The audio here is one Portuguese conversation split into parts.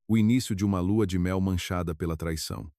o início de uma lua de mel manchada pela traição.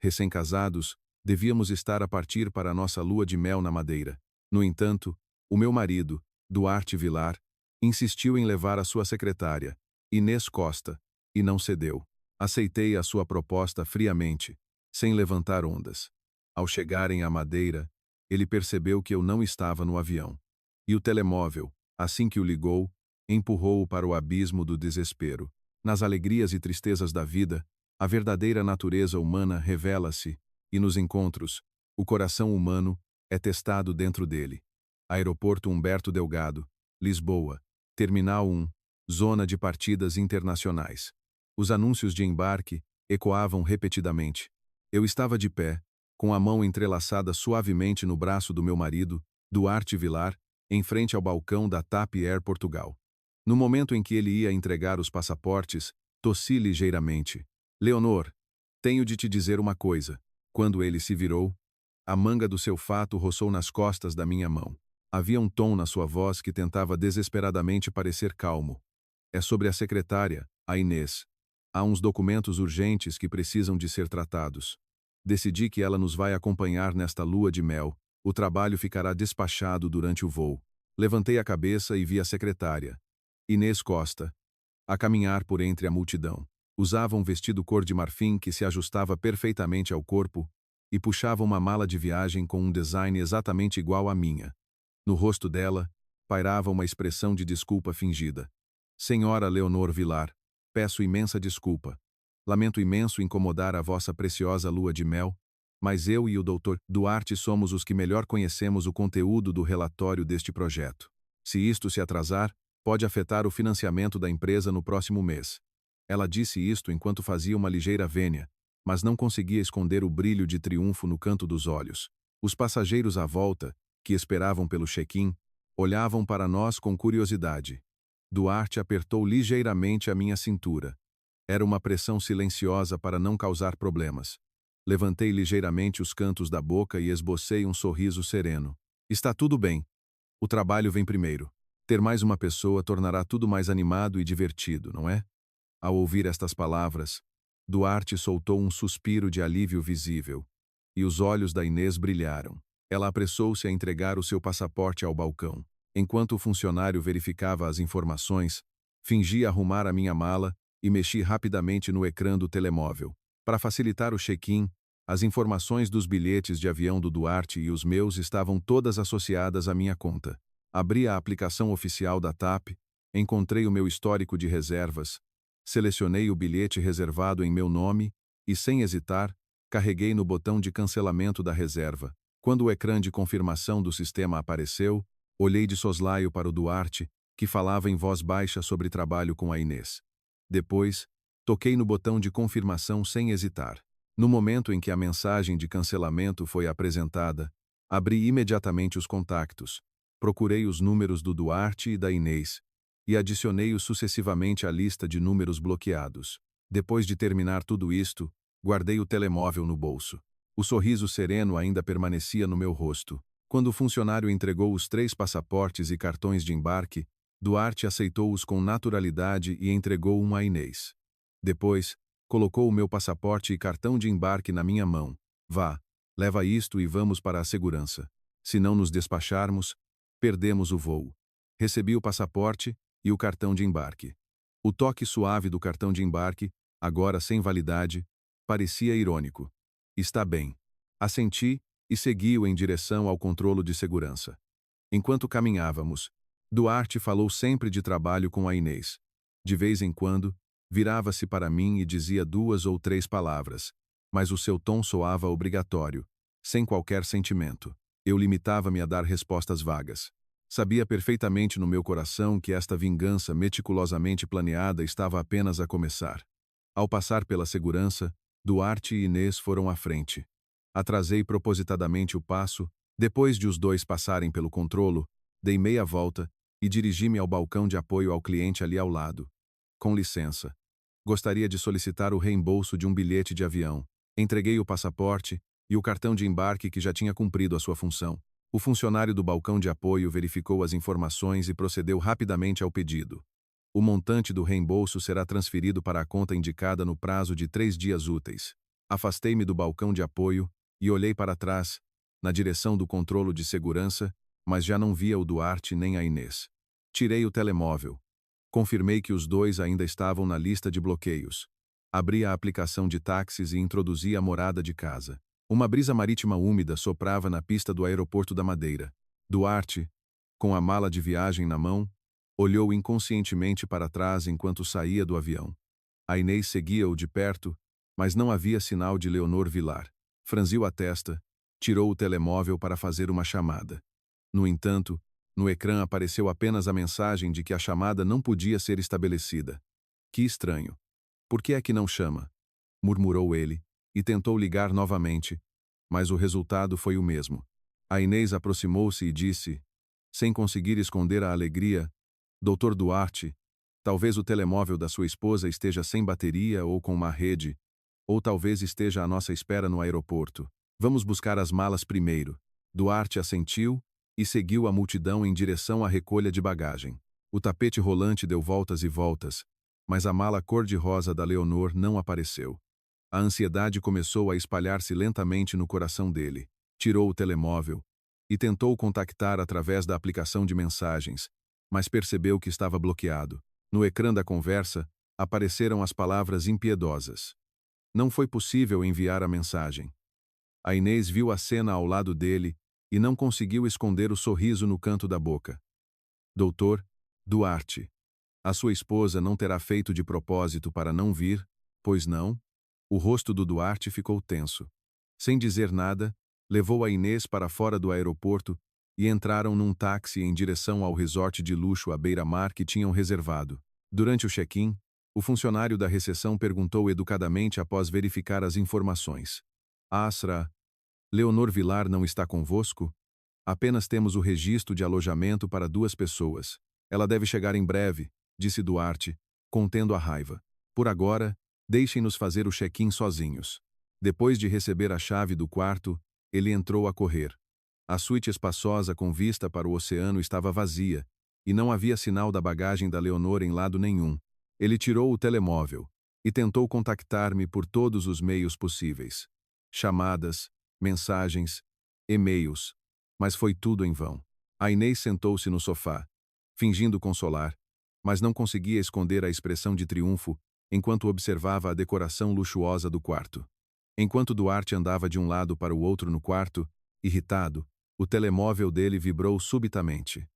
Recém-casados, devíamos estar a partir para a nossa lua de mel na Madeira. No entanto, o meu marido, Duarte Vilar, insistiu em levar a sua secretária, Inês Costa, e não cedeu. Aceitei a sua proposta friamente, sem levantar ondas. Ao chegarem à Madeira, ele percebeu que eu não estava no avião. E o telemóvel, assim que o ligou, empurrou-o para o abismo do desespero. Nas alegrias e tristezas da vida, a verdadeira natureza humana revela-se, e nos encontros, o coração humano é testado dentro dele. Aeroporto Humberto Delgado, Lisboa, Terminal 1, Zona de Partidas Internacionais. Os anúncios de embarque ecoavam repetidamente. Eu estava de pé, com a mão entrelaçada suavemente no braço do meu marido, Duarte Vilar, em frente ao balcão da TAP Air Portugal. No momento em que ele ia entregar os passaportes, tossi ligeiramente. Leonor, tenho de te dizer uma coisa. Quando ele se virou, a manga do seu fato roçou nas costas da minha mão. Havia um tom na sua voz que tentava desesperadamente parecer calmo. É sobre a secretária, a Inês. Há uns documentos urgentes que precisam de ser tratados. Decidi que ela nos vai acompanhar nesta lua de mel. O trabalho ficará despachado durante o voo. Levantei a cabeça e vi a secretária, Inês Costa, a caminhar por entre a multidão. Usava um vestido cor de marfim que se ajustava perfeitamente ao corpo e puxava uma mala de viagem com um design exatamente igual à minha. No rosto dela, pairava uma expressão de desculpa fingida. Senhora Leonor Vilar, peço imensa desculpa. Lamento imenso incomodar a vossa preciosa lua de mel, mas eu e o Dr. Duarte somos os que melhor conhecemos o conteúdo do relatório deste projeto. Se isto se atrasar, pode afetar o financiamento da empresa no próximo mês. Ela disse isto enquanto fazia uma ligeira vênia, mas não conseguia esconder o brilho de triunfo no canto dos olhos. Os passageiros à volta, que esperavam pelo check-in, olhavam para nós com curiosidade. Duarte apertou ligeiramente a minha cintura. Era uma pressão silenciosa para não causar problemas. Levantei ligeiramente os cantos da boca e esbocei um sorriso sereno. Está tudo bem. O trabalho vem primeiro. Ter mais uma pessoa tornará tudo mais animado e divertido, não é? Ao ouvir estas palavras, Duarte soltou um suspiro de alívio visível, e os olhos da Inês brilharam. Ela apressou-se a entregar o seu passaporte ao balcão. Enquanto o funcionário verificava as informações, fingi arrumar a minha mala e mexi rapidamente no ecrã do telemóvel. Para facilitar o check-in, as informações dos bilhetes de avião do Duarte e os meus estavam todas associadas à minha conta. Abri a aplicação oficial da TAP, encontrei o meu histórico de reservas, selecionei o bilhete reservado em meu nome e, sem hesitar, carreguei no botão de cancelamento da reserva. Quando o ecrã de confirmação do sistema apareceu, olhei de soslaio para o Duarte, que falava em voz baixa sobre trabalho com a Inês. Depois, toquei no botão de confirmação sem hesitar. No momento em que a mensagem de cancelamento foi apresentada, abri imediatamente os contactos, procurei os números do Duarte e da Inês, e adicionei-os sucessivamente à lista de números bloqueados. Depois de terminar tudo isto, guardei o telemóvel no bolso. O sorriso sereno ainda permanecia no meu rosto. Quando o funcionário entregou os 3 passaportes e cartões de embarque, Duarte aceitou-os com naturalidade e entregou um à Inês. Depois, colocou o meu passaporte e cartão de embarque na minha mão. Vá, leva isto e vamos para a segurança. Se não nos despacharmos, perdemos o voo. Recebi o passaporte e o cartão de embarque. O toque suave do cartão de embarque, agora sem validade, parecia irônico. Está bem. Assenti e segui-o em direção ao controlo de segurança. Enquanto caminhávamos, Duarte falou sempre de trabalho com a Inês. De vez em quando, virava-se para mim e dizia 2 ou 3 palavras, mas o seu tom soava obrigatório, sem qualquer sentimento. Eu limitava-me a dar respostas vagas. Sabia perfeitamente no meu coração que esta vingança meticulosamente planeada estava apenas a começar. Ao passar pela segurança, Duarte e Inês foram à frente. Atrasei propositadamente o passo, depois de os 2 passarem pelo controlo, dei meia volta e dirigi-me ao balcão de apoio ao cliente ali ao lado. Com licença. Gostaria de solicitar o reembolso de um bilhete de avião. Entreguei o passaporte e o cartão de embarque que já tinha cumprido a sua função. O funcionário do balcão de apoio verificou as informações e procedeu rapidamente ao pedido. O montante do reembolso será transferido para a conta indicada no prazo de 3 dias úteis. Afastei-me do balcão de apoio e olhei para trás, na direção do controlo de segurança, mas já não via o Duarte nem a Inês. Tirei o telemóvel. Confirmei que os dois ainda estavam na lista de bloqueios. Abri a aplicação de táxis e introduzi a morada de casa. Uma brisa marítima úmida soprava na pista do aeroporto da Madeira. Duarte, com a mala de viagem na mão, olhou inconscientemente para trás enquanto saía do avião. A Inês seguia-o de perto, mas não havia sinal de Leonor Vilar. Franziu a testa, tirou o telemóvel para fazer uma chamada. No entanto, no ecrã apareceu apenas a mensagem de que a chamada não podia ser estabelecida. Que estranho. Por que é que não chama? Murmurou ele, e tentou ligar novamente, mas o resultado foi o mesmo. A Inês aproximou-se e disse, sem conseguir esconder a alegria, Doutor Duarte, talvez o telemóvel da sua esposa esteja sem bateria ou com má rede, ou talvez esteja à nossa espera no aeroporto. Vamos buscar as malas primeiro. Duarte assentiu e seguiu a multidão em direção à recolha de bagagem. O tapete rolante deu voltas e voltas, mas a mala cor-de-rosa da Leonor não apareceu. A ansiedade começou a espalhar-se lentamente no coração dele. Tirou o telemóvel e tentou contactar através da aplicação de mensagens, mas percebeu que estava bloqueado. No ecrã da conversa, apareceram as palavras impiedosas. Não foi possível enviar a mensagem. A Inês viu a cena ao lado dele e não conseguiu esconder o sorriso no canto da boca. Doutor Duarte, a sua esposa não terá feito de propósito para não vir, pois não? O rosto do Duarte ficou tenso. Sem dizer nada, levou a Inês para fora do aeroporto e entraram num táxi em direção ao resort de luxo à beira-mar que tinham reservado. Durante o check-in, o funcionário da recepção perguntou educadamente após verificar as informações. Asra, Leonor Vilar não está convosco? Apenas temos o registro de alojamento para 2 pessoas. Ela deve chegar em breve, disse Duarte, contendo a raiva. Por agora, deixem-nos fazer o check-in sozinhos. Depois de receber a chave do quarto, ele entrou a correr. A suíte espaçosa com vista para o oceano estava vazia, e não havia sinal da bagagem da Leonor em lado nenhum. Ele tirou o telemóvel e tentou contactar-me por todos os meios possíveis. Chamadas, mensagens, e-mails, mas foi tudo em vão. A Inês sentou-se no sofá, fingindo consolar, mas não conseguia esconder a expressão de triunfo enquanto observava a decoração luxuosa do quarto. Enquanto Duarte andava de um lado para o outro no quarto, irritado, o telemóvel dele vibrou subitamente.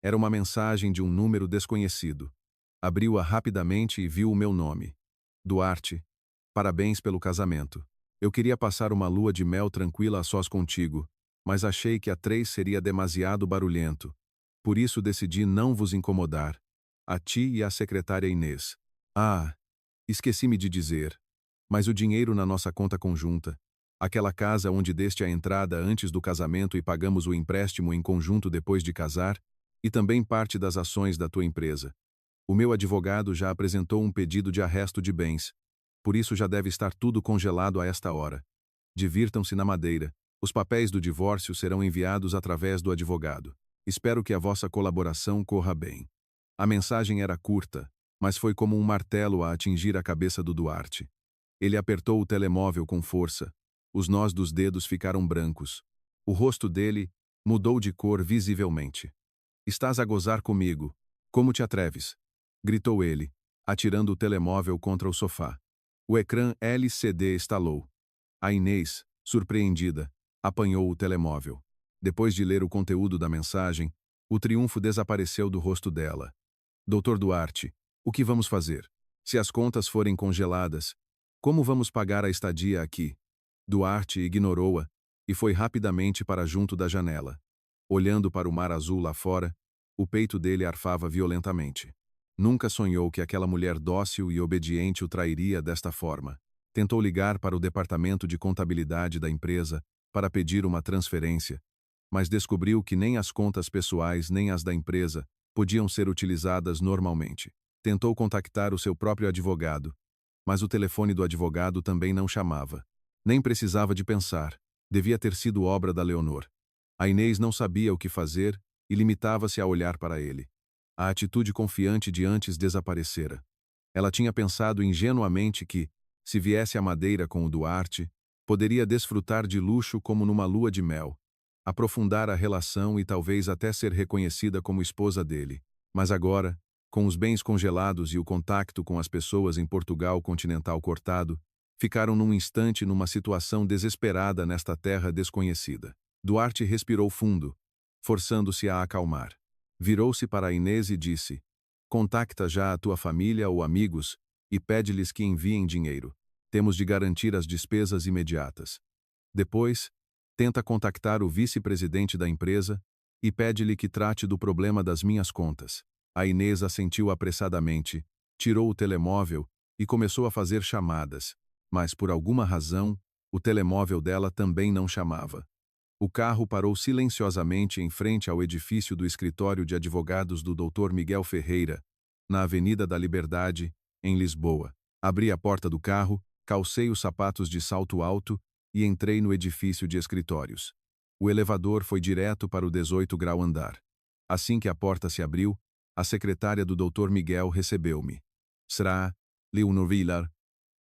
Era uma mensagem de um número desconhecido. Abriu-a rapidamente e viu o meu nome. Duarte, parabéns pelo casamento. Eu queria passar uma lua de mel tranquila a sós contigo, mas achei que a 3 seria demasiado barulhento. Por isso decidi não vos incomodar. A ti e à secretária Inês. Ah, esqueci-me de dizer. Mas o dinheiro na nossa conta conjunta, aquela casa onde deste a entrada antes do casamento e pagamos o empréstimo em conjunto depois de casar, e também parte das ações da tua empresa. O meu advogado já apresentou um pedido de arresto de bens, por isso já deve estar tudo congelado a esta hora. Divirtam-se na Madeira. Os papéis do divórcio serão enviados através do advogado. Espero que a vossa colaboração corra bem. A mensagem era curta, mas foi como um martelo a atingir a cabeça do Duarte. Ele apertou o telemóvel com força. Os nós dos dedos ficaram brancos. O rosto dele mudou de cor visivelmente. Estás a gozar comigo. Como te atreves? Gritou ele, atirando o telemóvel contra o sofá. O ecrã LCD estalou. A Inês, surpreendida, apanhou o telemóvel. Depois de ler o conteúdo da mensagem, o triunfo desapareceu do rosto dela. Doutor Duarte, o que vamos fazer? Se as contas forem congeladas, como vamos pagar a estadia aqui? Duarte ignorou-a e foi rapidamente para junto da janela. Olhando para o mar azul lá fora, o peito dele arfava violentamente. Nunca sonhou que aquela mulher dócil e obediente o trairia desta forma. Tentou ligar para o departamento de contabilidade da empresa para pedir uma transferência, mas descobriu que nem as contas pessoais nem as da empresa podiam ser utilizadas normalmente. Tentou contactar o seu próprio advogado, mas o telefone do advogado também não chamava. Nem precisava de pensar, devia ter sido obra da Leonor. A Inês não sabia o que fazer e limitava-se a olhar para ele. A atitude confiante de antes desaparecera. Ela tinha pensado ingenuamente que, se viesse à Madeira com o Duarte, poderia desfrutar de luxo como numa lua de mel, aprofundar a relação e talvez até ser reconhecida como esposa dele. Mas agora, com os bens congelados e o contacto com as pessoas em Portugal continental cortado, ficaram num instante numa situação desesperada nesta terra desconhecida. Duarte respirou fundo, forçando-se a acalmar. Virou-se para Inês e disse: "Contacta já a tua família ou amigos e pede-lhes que enviem dinheiro. Temos de garantir as despesas imediatas. Depois, tenta contactar o vice-presidente da empresa e pede-lhe que trate do problema das minhas contas." A Inês assentiu apressadamente, tirou o telemóvel e começou a fazer chamadas, mas por alguma razão, o telemóvel dela também não chamava. O carro parou silenciosamente em frente ao edifício do escritório de advogados do Dr. Miguel Ferreira, na Avenida da Liberdade, em Lisboa. Abri a porta do carro, calcei os sapatos de salto alto e entrei no edifício de escritórios. O elevador foi direto para o 18º grau andar. Assim que a porta se abriu, a secretária do Dr. Miguel recebeu-me. "Será, Leonor Villar?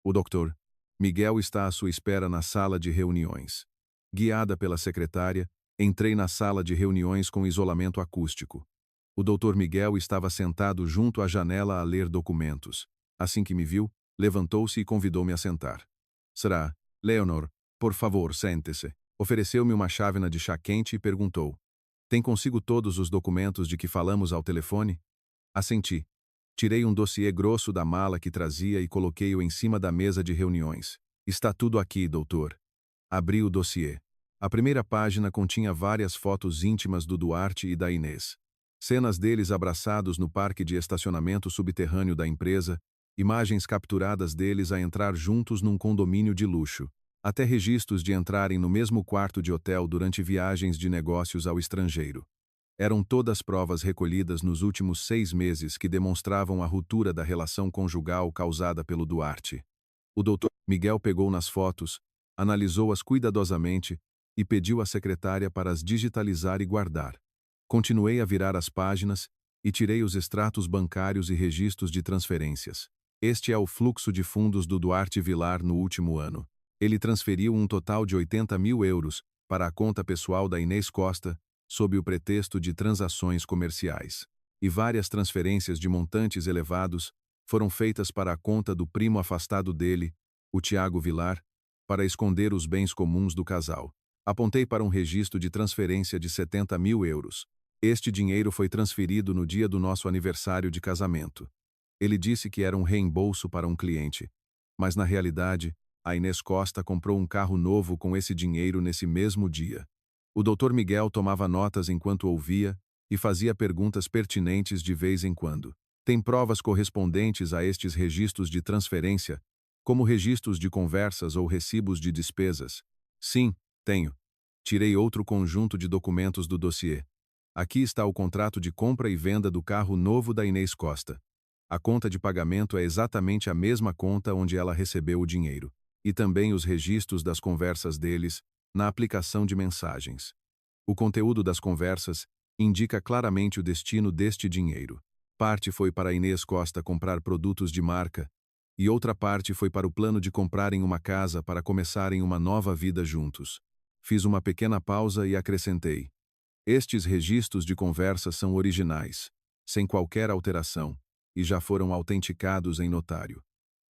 O Dr. Miguel está à sua espera na sala de reuniões." Guiada pela secretária, entrei na sala de reuniões com isolamento acústico. O Dr. Miguel estava sentado junto à janela a ler documentos. Assim que me viu, levantou-se e convidou-me a sentar. "Será, Leonor, por favor, sente-se." Ofereceu-me uma chávena de chá quente e perguntou: "Tem consigo todos os documentos de que falamos ao telefone?" Assenti. Tirei um dossiê grosso da mala que trazia e coloquei-o em cima da mesa de reuniões. "Está tudo aqui, doutor." Abri o dossiê. A primeira página continha várias fotos íntimas do Duarte e da Inês. Cenas deles abraçados no parque de estacionamento subterrâneo da empresa, imagens capturadas deles a entrar juntos num condomínio de luxo, até registros de entrarem no mesmo quarto de hotel durante viagens de negócios ao estrangeiro. Eram todas provas recolhidas nos últimos 6 meses que demonstravam a ruptura da relação conjugal causada pelo Duarte. O Dr. Miguel pegou nas fotos, analisou-as cuidadosamente e pediu à secretária para as digitalizar e guardar. Continuei a virar as páginas e tirei os extratos bancários e registros de transferências. Este é o fluxo de fundos do Duarte Villar no último ano. Ele transferiu um total de 80 mil euros para a conta pessoal da Inês Costa, sob o pretexto de transações comerciais. E várias transferências de montantes elevados foram feitas para a conta do primo afastado dele, o Tiago Villar, para esconder os bens comuns do casal. Apontei para um registro de transferência de 70 mil euros. Este dinheiro foi transferido no dia do nosso aniversário de casamento. Ele disse que era um reembolso para um cliente, mas na realidade, a Inês Costa comprou um carro novo com esse dinheiro nesse mesmo dia. O Dr. Miguel tomava notas enquanto ouvia e fazia perguntas pertinentes de vez em quando. "Tem provas correspondentes a estes registros de transferência, como registros de conversas ou recibos de despesas?" "Sim, tenho." Tirei outro conjunto de documentos do dossiê. Aqui está o contrato de compra e venda do carro novo da Inês Costa. A conta de pagamento é exatamente a mesma conta onde ela recebeu o dinheiro. E também os registros das conversas deles, na aplicação de mensagens. O conteúdo das conversas indica claramente o destino deste dinheiro. Parte foi para Inês Costa comprar produtos de marca, e outra parte foi para o plano de comprarem uma casa para começarem uma nova vida juntos. Fiz uma pequena pausa e acrescentei: "Estes registros de conversa são originais, sem qualquer alteração, e já foram autenticados em notário."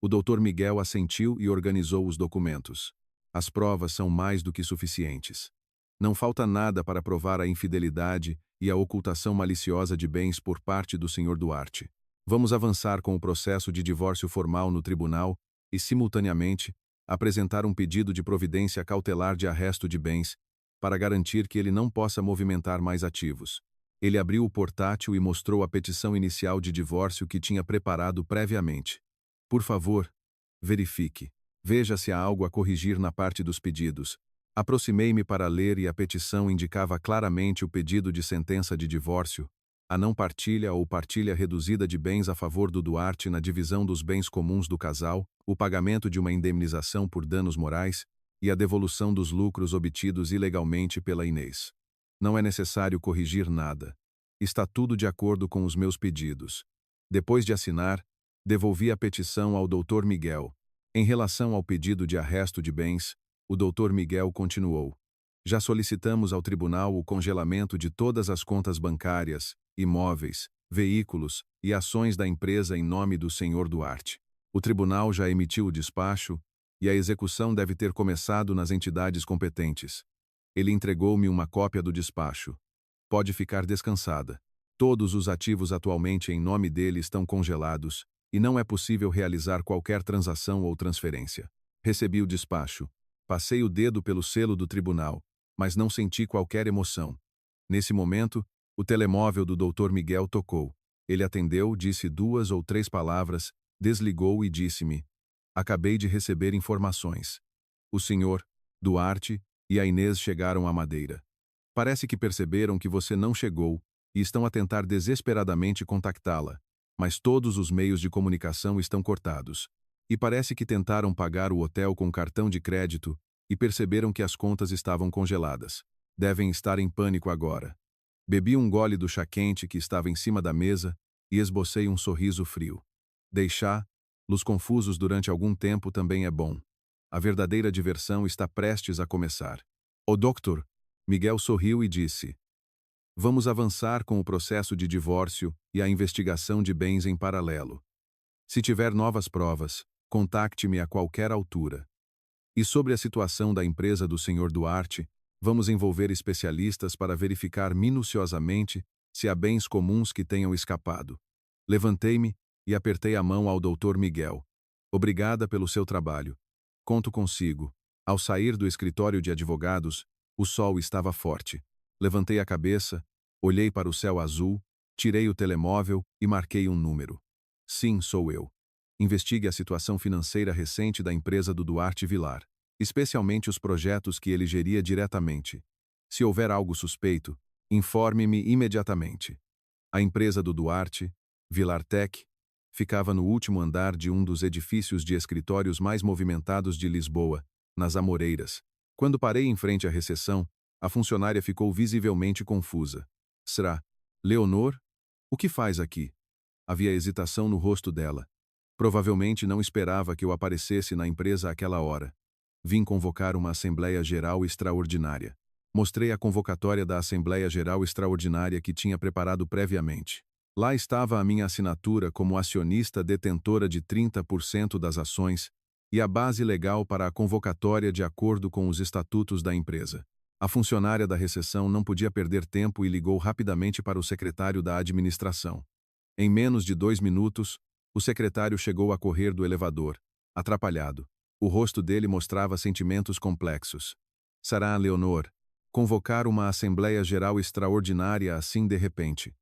O Dr. Miguel assentiu e organizou os documentos. "As provas são mais do que suficientes. Não falta nada para provar a infidelidade e a ocultação maliciosa de bens por parte do Sr. Duarte. Vamos avançar com o processo de divórcio formal no tribunal e, simultaneamente, apresentar um pedido de providência cautelar de arresto de bens, para garantir que ele não possa movimentar mais ativos." Ele abriu o portátil e mostrou a petição inicial de divórcio que tinha preparado previamente. "Por favor, verifique. Veja se há algo a corrigir na parte dos pedidos." Aproximei-me para ler e a petição indicava claramente o pedido de sentença de divórcio, a não partilha ou partilha reduzida de bens a favor do Duarte na divisão dos bens comuns do casal, o pagamento de uma indemnização por danos morais e a devolução dos lucros obtidos ilegalmente pela Inês. Não é necessário corrigir nada. Está tudo de acordo com os meus pedidos. Depois de assinar, devolvi a petição ao Dr. Miguel. Em relação ao pedido de arresto de bens, o Dr. Miguel continuou. Já solicitamos ao tribunal o congelamento de todas as contas bancárias, imóveis, veículos e ações da empresa em nome do Sr. Duarte. O tribunal já emitiu o despacho e a execução deve ter começado nas entidades competentes. Ele entregou-me uma cópia do despacho. Pode ficar descansada. Todos os ativos atualmente em nome dele estão congelados e não é possível realizar qualquer transação ou transferência. Recebi o despacho. Passei o dedo pelo selo do tribunal, mas não senti qualquer emoção. Nesse momento, o telemóvel do Dr. Miguel tocou. Ele atendeu, disse 2 ou 3 palavras, desligou e disse-me: acabei de receber informações. O senhor, Duarte, e a Inês chegaram à Madeira. Parece que perceberam que você não chegou e estão a tentar desesperadamente contactá-la, mas todos os meios de comunicação estão cortados. E parece que tentaram pagar o hotel com cartão de crédito e perceberam que as contas estavam congeladas. Devem estar em pânico agora. Bebi um gole do chá quente que estava em cima da mesa e esbocei um sorriso frio. Deixá-los confusos durante algum tempo também é bom. A verdadeira diversão está prestes a começar. O doutor Miguel sorriu e disse: vamos avançar com o processo de divórcio e a investigação de bens em paralelo. Se tiver novas provas, contacte-me a qualquer altura. E sobre a situação da empresa do Sr. Duarte, vamos envolver especialistas para verificar minuciosamente se há bens comuns que tenham escapado. Levantei-me e apertei a mão ao Dr. Miguel. Obrigada pelo seu trabalho. Conto consigo. Ao sair do escritório de advogados, o sol estava forte. Levantei a cabeça, olhei para o céu azul, tirei o telemóvel e marquei um número. Sim, sou eu. Investigue a situação financeira recente da empresa do Duarte Vilar, especialmente os projetos que ele geria diretamente. Se houver algo suspeito, informe-me imediatamente. A empresa do Duarte, Vilar Tech, ficava no último andar de um dos edifícios de escritórios mais movimentados de Lisboa, nas Amoreiras. Quando parei em frente à recepção, a funcionária ficou visivelmente confusa. Será Leonor? O que faz aqui? Havia hesitação no rosto dela. Provavelmente não esperava que eu aparecesse na empresa àquela hora. Vim convocar uma Assembleia Geral Extraordinária. Mostrei a convocatória da Assembleia Geral Extraordinária que tinha preparado previamente. Lá estava a minha assinatura como acionista detentora de 30% das ações e a base legal para a convocatória de acordo com os estatutos da empresa. A funcionária da recepção não podia perder tempo e ligou rapidamente para o secretário da administração. Em menos de 2 minutos, o secretário chegou a correr do elevador, atrapalhado. O rosto dele mostrava sentimentos complexos. Sarah Leonor, convocar uma Assembleia Geral Extraordinária assim de repente.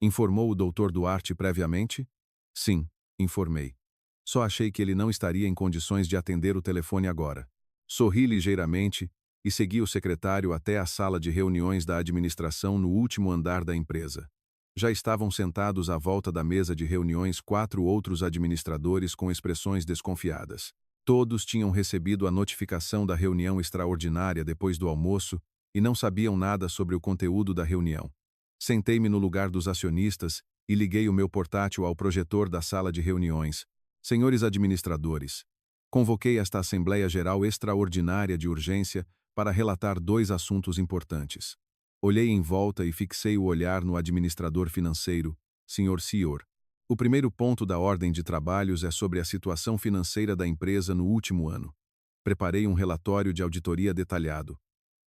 Informou o Dr. Duarte previamente? Sim, informei. Só achei que ele não estaria em condições de atender o telefone agora. Sorri ligeiramente e segui o secretário até a sala de reuniões da administração no último andar da empresa. Já estavam sentados à volta da mesa de reuniões 4 outros administradores com expressões desconfiadas. Todos tinham recebido a notificação da reunião extraordinária depois do almoço e não sabiam nada sobre o conteúdo da reunião. Sentei-me no lugar dos acionistas e liguei o meu portátil ao projetor da sala de reuniões. Senhores administradores, convoquei esta Assembleia Geral Extraordinária de urgência para relatar 2 assuntos importantes. Olhei em volta e fixei o olhar no administrador financeiro, Sr. Cior. O primeiro ponto da ordem de trabalhos é sobre a situação financeira da empresa no último ano. Preparei um relatório de auditoria detalhado.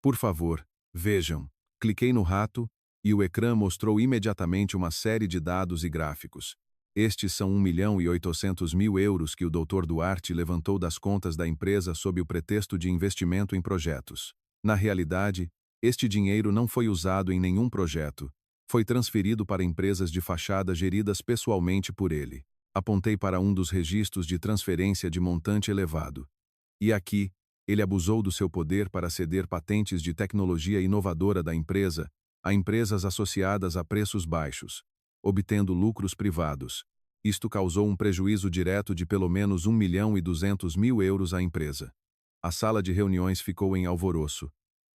Por favor, vejam. Cliquei no rato e o ecrã mostrou imediatamente uma série de dados e gráficos. Estes são 1.800.000 euros que o Dr. Duarte levantou das contas da empresa sob o pretexto de investimento em projetos. Na realidade, este dinheiro não foi usado em nenhum projeto. Foi transferido para empresas de fachada geridas pessoalmente por ele. Apontei para um dos registros de transferência de montante elevado. E aqui, ele abusou do seu poder para ceder patentes de tecnologia inovadora da empresa a empresas associadas a preços baixos, obtendo lucros privados. Isto causou um prejuízo direto de pelo menos 1.200.000 euros à empresa. A sala de reuniões ficou em alvoroço.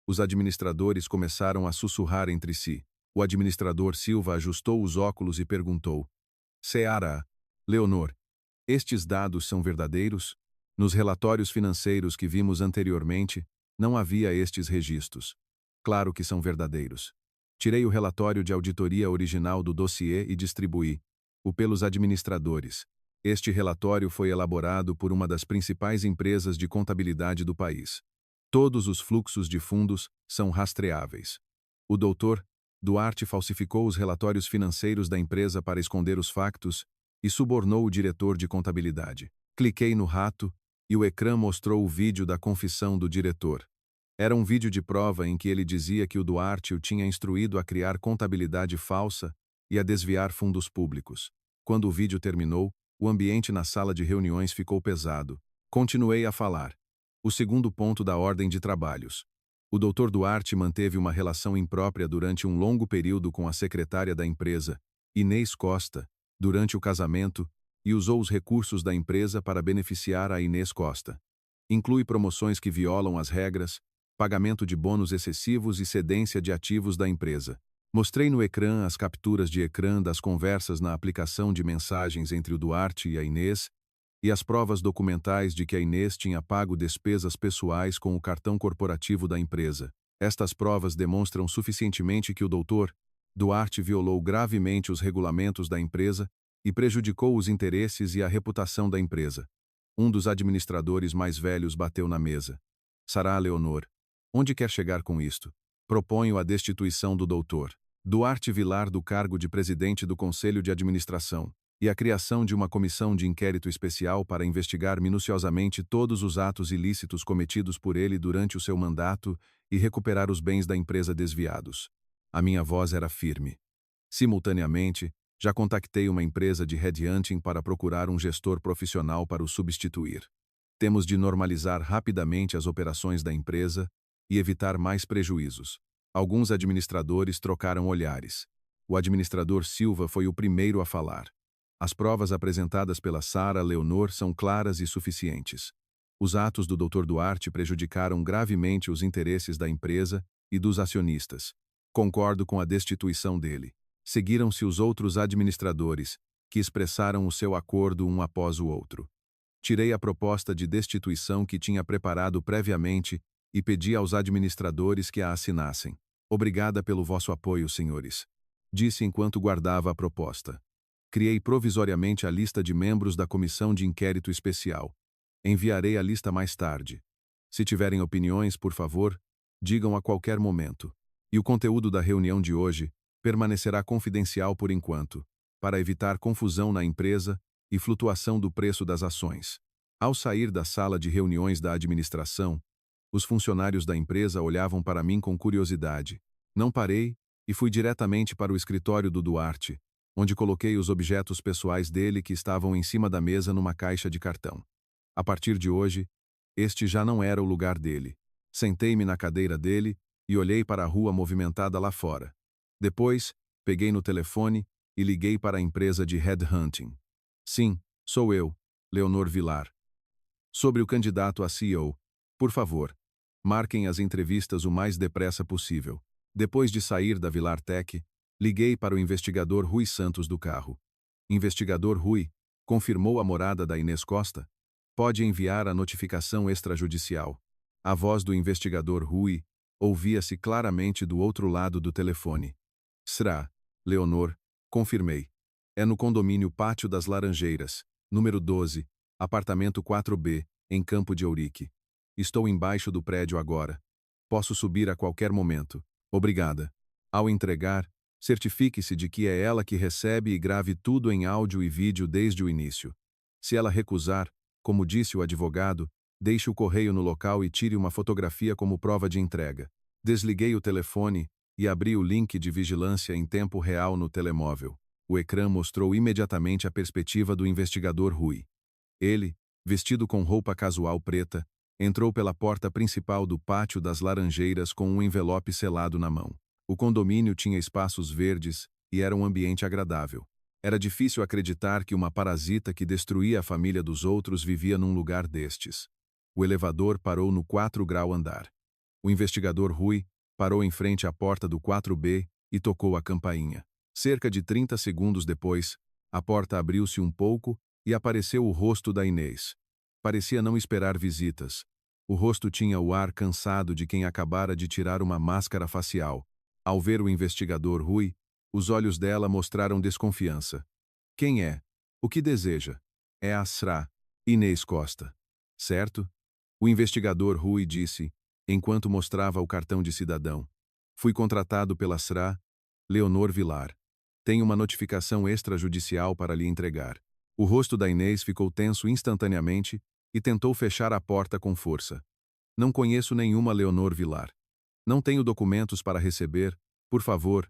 Os administradores começaram a sussurrar entre si. O administrador Silva ajustou os óculos e perguntou: Seara, Leonor, estes dados são verdadeiros? Nos relatórios financeiros que vimos anteriormente, não havia estes registros. Claro que são verdadeiros. Tirei o relatório de auditoria original do dossiê e distribuí-o pelos administradores. Este relatório foi elaborado por uma das principais empresas de contabilidade do país. Todos os fluxos de fundos são rastreáveis. O doutor Duarte falsificou os relatórios financeiros da empresa para esconder os factos e subornou o diretor de contabilidade. Cliquei no rato e o ecrã mostrou o vídeo da confissão do diretor. Era um vídeo de prova em que ele dizia que o Duarte o tinha instruído a criar contabilidade falsa e a desviar fundos públicos. Quando o vídeo terminou, o ambiente na sala de reuniões ficou pesado. Continuei a falar. O segundo ponto da ordem de trabalhos. O Dr. Duarte manteve uma relação imprópria durante um longo período com a secretária da empresa, Inês Costa, durante o casamento, e usou os recursos da empresa para beneficiar a Inês Costa. Inclui promoções que violam as regras, pagamento de bônus excessivos e cedência de ativos da empresa. Mostrei no ecrã as capturas de ecrã das conversas na aplicação de mensagens entre o Duarte e a Inês, e as provas documentais de que a Inês tinha pago despesas pessoais com o cartão corporativo da empresa. Estas provas demonstram suficientemente que o Dr. Duarte violou gravemente os regulamentos da empresa e prejudicou os interesses e a reputação da empresa. Um dos administradores mais velhos bateu na mesa. Sará Leonor, onde quer chegar com isto? Proponho a destituição do Dr. Duarte Vilar do cargo de presidente do Conselho de Administração e a criação de uma comissão de inquérito especial para investigar minuciosamente todos os atos ilícitos cometidos por ele durante o seu mandato e recuperar os bens da empresa desviados. A minha voz era firme. Simultaneamente, já contactei uma empresa de headhunting para procurar um gestor profissional para o substituir. Temos de normalizar rapidamente as operações da empresa e evitar mais prejuízos. Alguns administradores trocaram olhares. O administrador Silva foi o primeiro a falar. As provas apresentadas pela Sara Leonor são claras e suficientes. Os atos do Dr. Duarte prejudicaram gravemente os interesses da empresa e dos acionistas. Concordo com a destituição dele. Seguiram-se os outros administradores, que expressaram o seu acordo um após o outro. Tirei a proposta de destituição que tinha preparado previamente e pedi aos administradores que a assinassem. Obrigada pelo vosso apoio, senhores. Disse enquanto guardava a proposta. Criei provisoriamente a lista de membros da comissão de inquérito especial. Enviarei a lista mais tarde. Se tiverem opiniões, por favor, digam a qualquer momento. E o conteúdo da reunião de hoje permanecerá confidencial por enquanto, para evitar confusão na empresa e flutuação do preço das ações. Ao sair da sala de reuniões da administração, os funcionários da empresa olhavam para mim com curiosidade. Não parei e fui diretamente para o escritório do Duarte, onde coloquei os objetos pessoais dele que estavam em cima da mesa numa caixa de cartão. A partir de hoje, este já não era o lugar dele. Sentei-me na cadeira dele e olhei para a rua movimentada lá fora. Depois, peguei no telefone e liguei para a empresa de headhunting. Sim, sou eu, Leonor Vilar. Sobre o candidato a CEO, por favor, marquem as entrevistas o mais depressa possível. Depois de sair da Vilar Tech, liguei para o investigador Rui Santos do carro. Investigador Rui, confirmou a morada da Inês Costa? Pode enviar a notificação extrajudicial. A voz do investigador Rui ouvia-se claramente do outro lado do telefone. Será, Leonor, confirmei. É no condomínio Pátio das Laranjeiras, número 12, apartamento 4B, em Campo de Ourique. Estou embaixo do prédio agora. Posso subir a qualquer momento. Obrigada. Ao entregar, certifique-se de que é ela que recebe e grave tudo em áudio e vídeo desde o início. Se ela recusar, como disse o advogado, deixe o correio no local e tire uma fotografia como prova de entrega. Desliguei o telefone e abri o link de vigilância em tempo real no telemóvel. O ecrã mostrou imediatamente a perspectiva do investigador Rui. Ele, vestido com roupa casual preta, entrou pela porta principal do Pátio das Laranjeiras com um envelope selado na mão. O condomínio tinha espaços verdes e era um ambiente agradável. Era difícil acreditar que uma parasita que destruía a família dos outros vivia num lugar destes. O elevador parou no 4º andar. O investigador Rui parou em frente à porta do 4B e tocou a campainha. Cerca de 30 segundos depois, a porta abriu-se um pouco e apareceu o rosto da Inês. Parecia não esperar visitas. O rosto tinha o ar cansado de quem acabara de tirar uma máscara facial. Ao ver o investigador Rui, os olhos dela mostraram desconfiança. Quem é? O que deseja? É a Sra. Inês Costa. Certo? O investigador Rui disse, enquanto mostrava o cartão de cidadão. Fui contratado pela Sra. Leonor Vilar. Tenho uma notificação extrajudicial para lhe entregar. O rosto da Inês ficou tenso instantaneamente e tentou fechar a porta com força. Não conheço nenhuma Leonor Vilar. Não tenho documentos para receber. Por favor,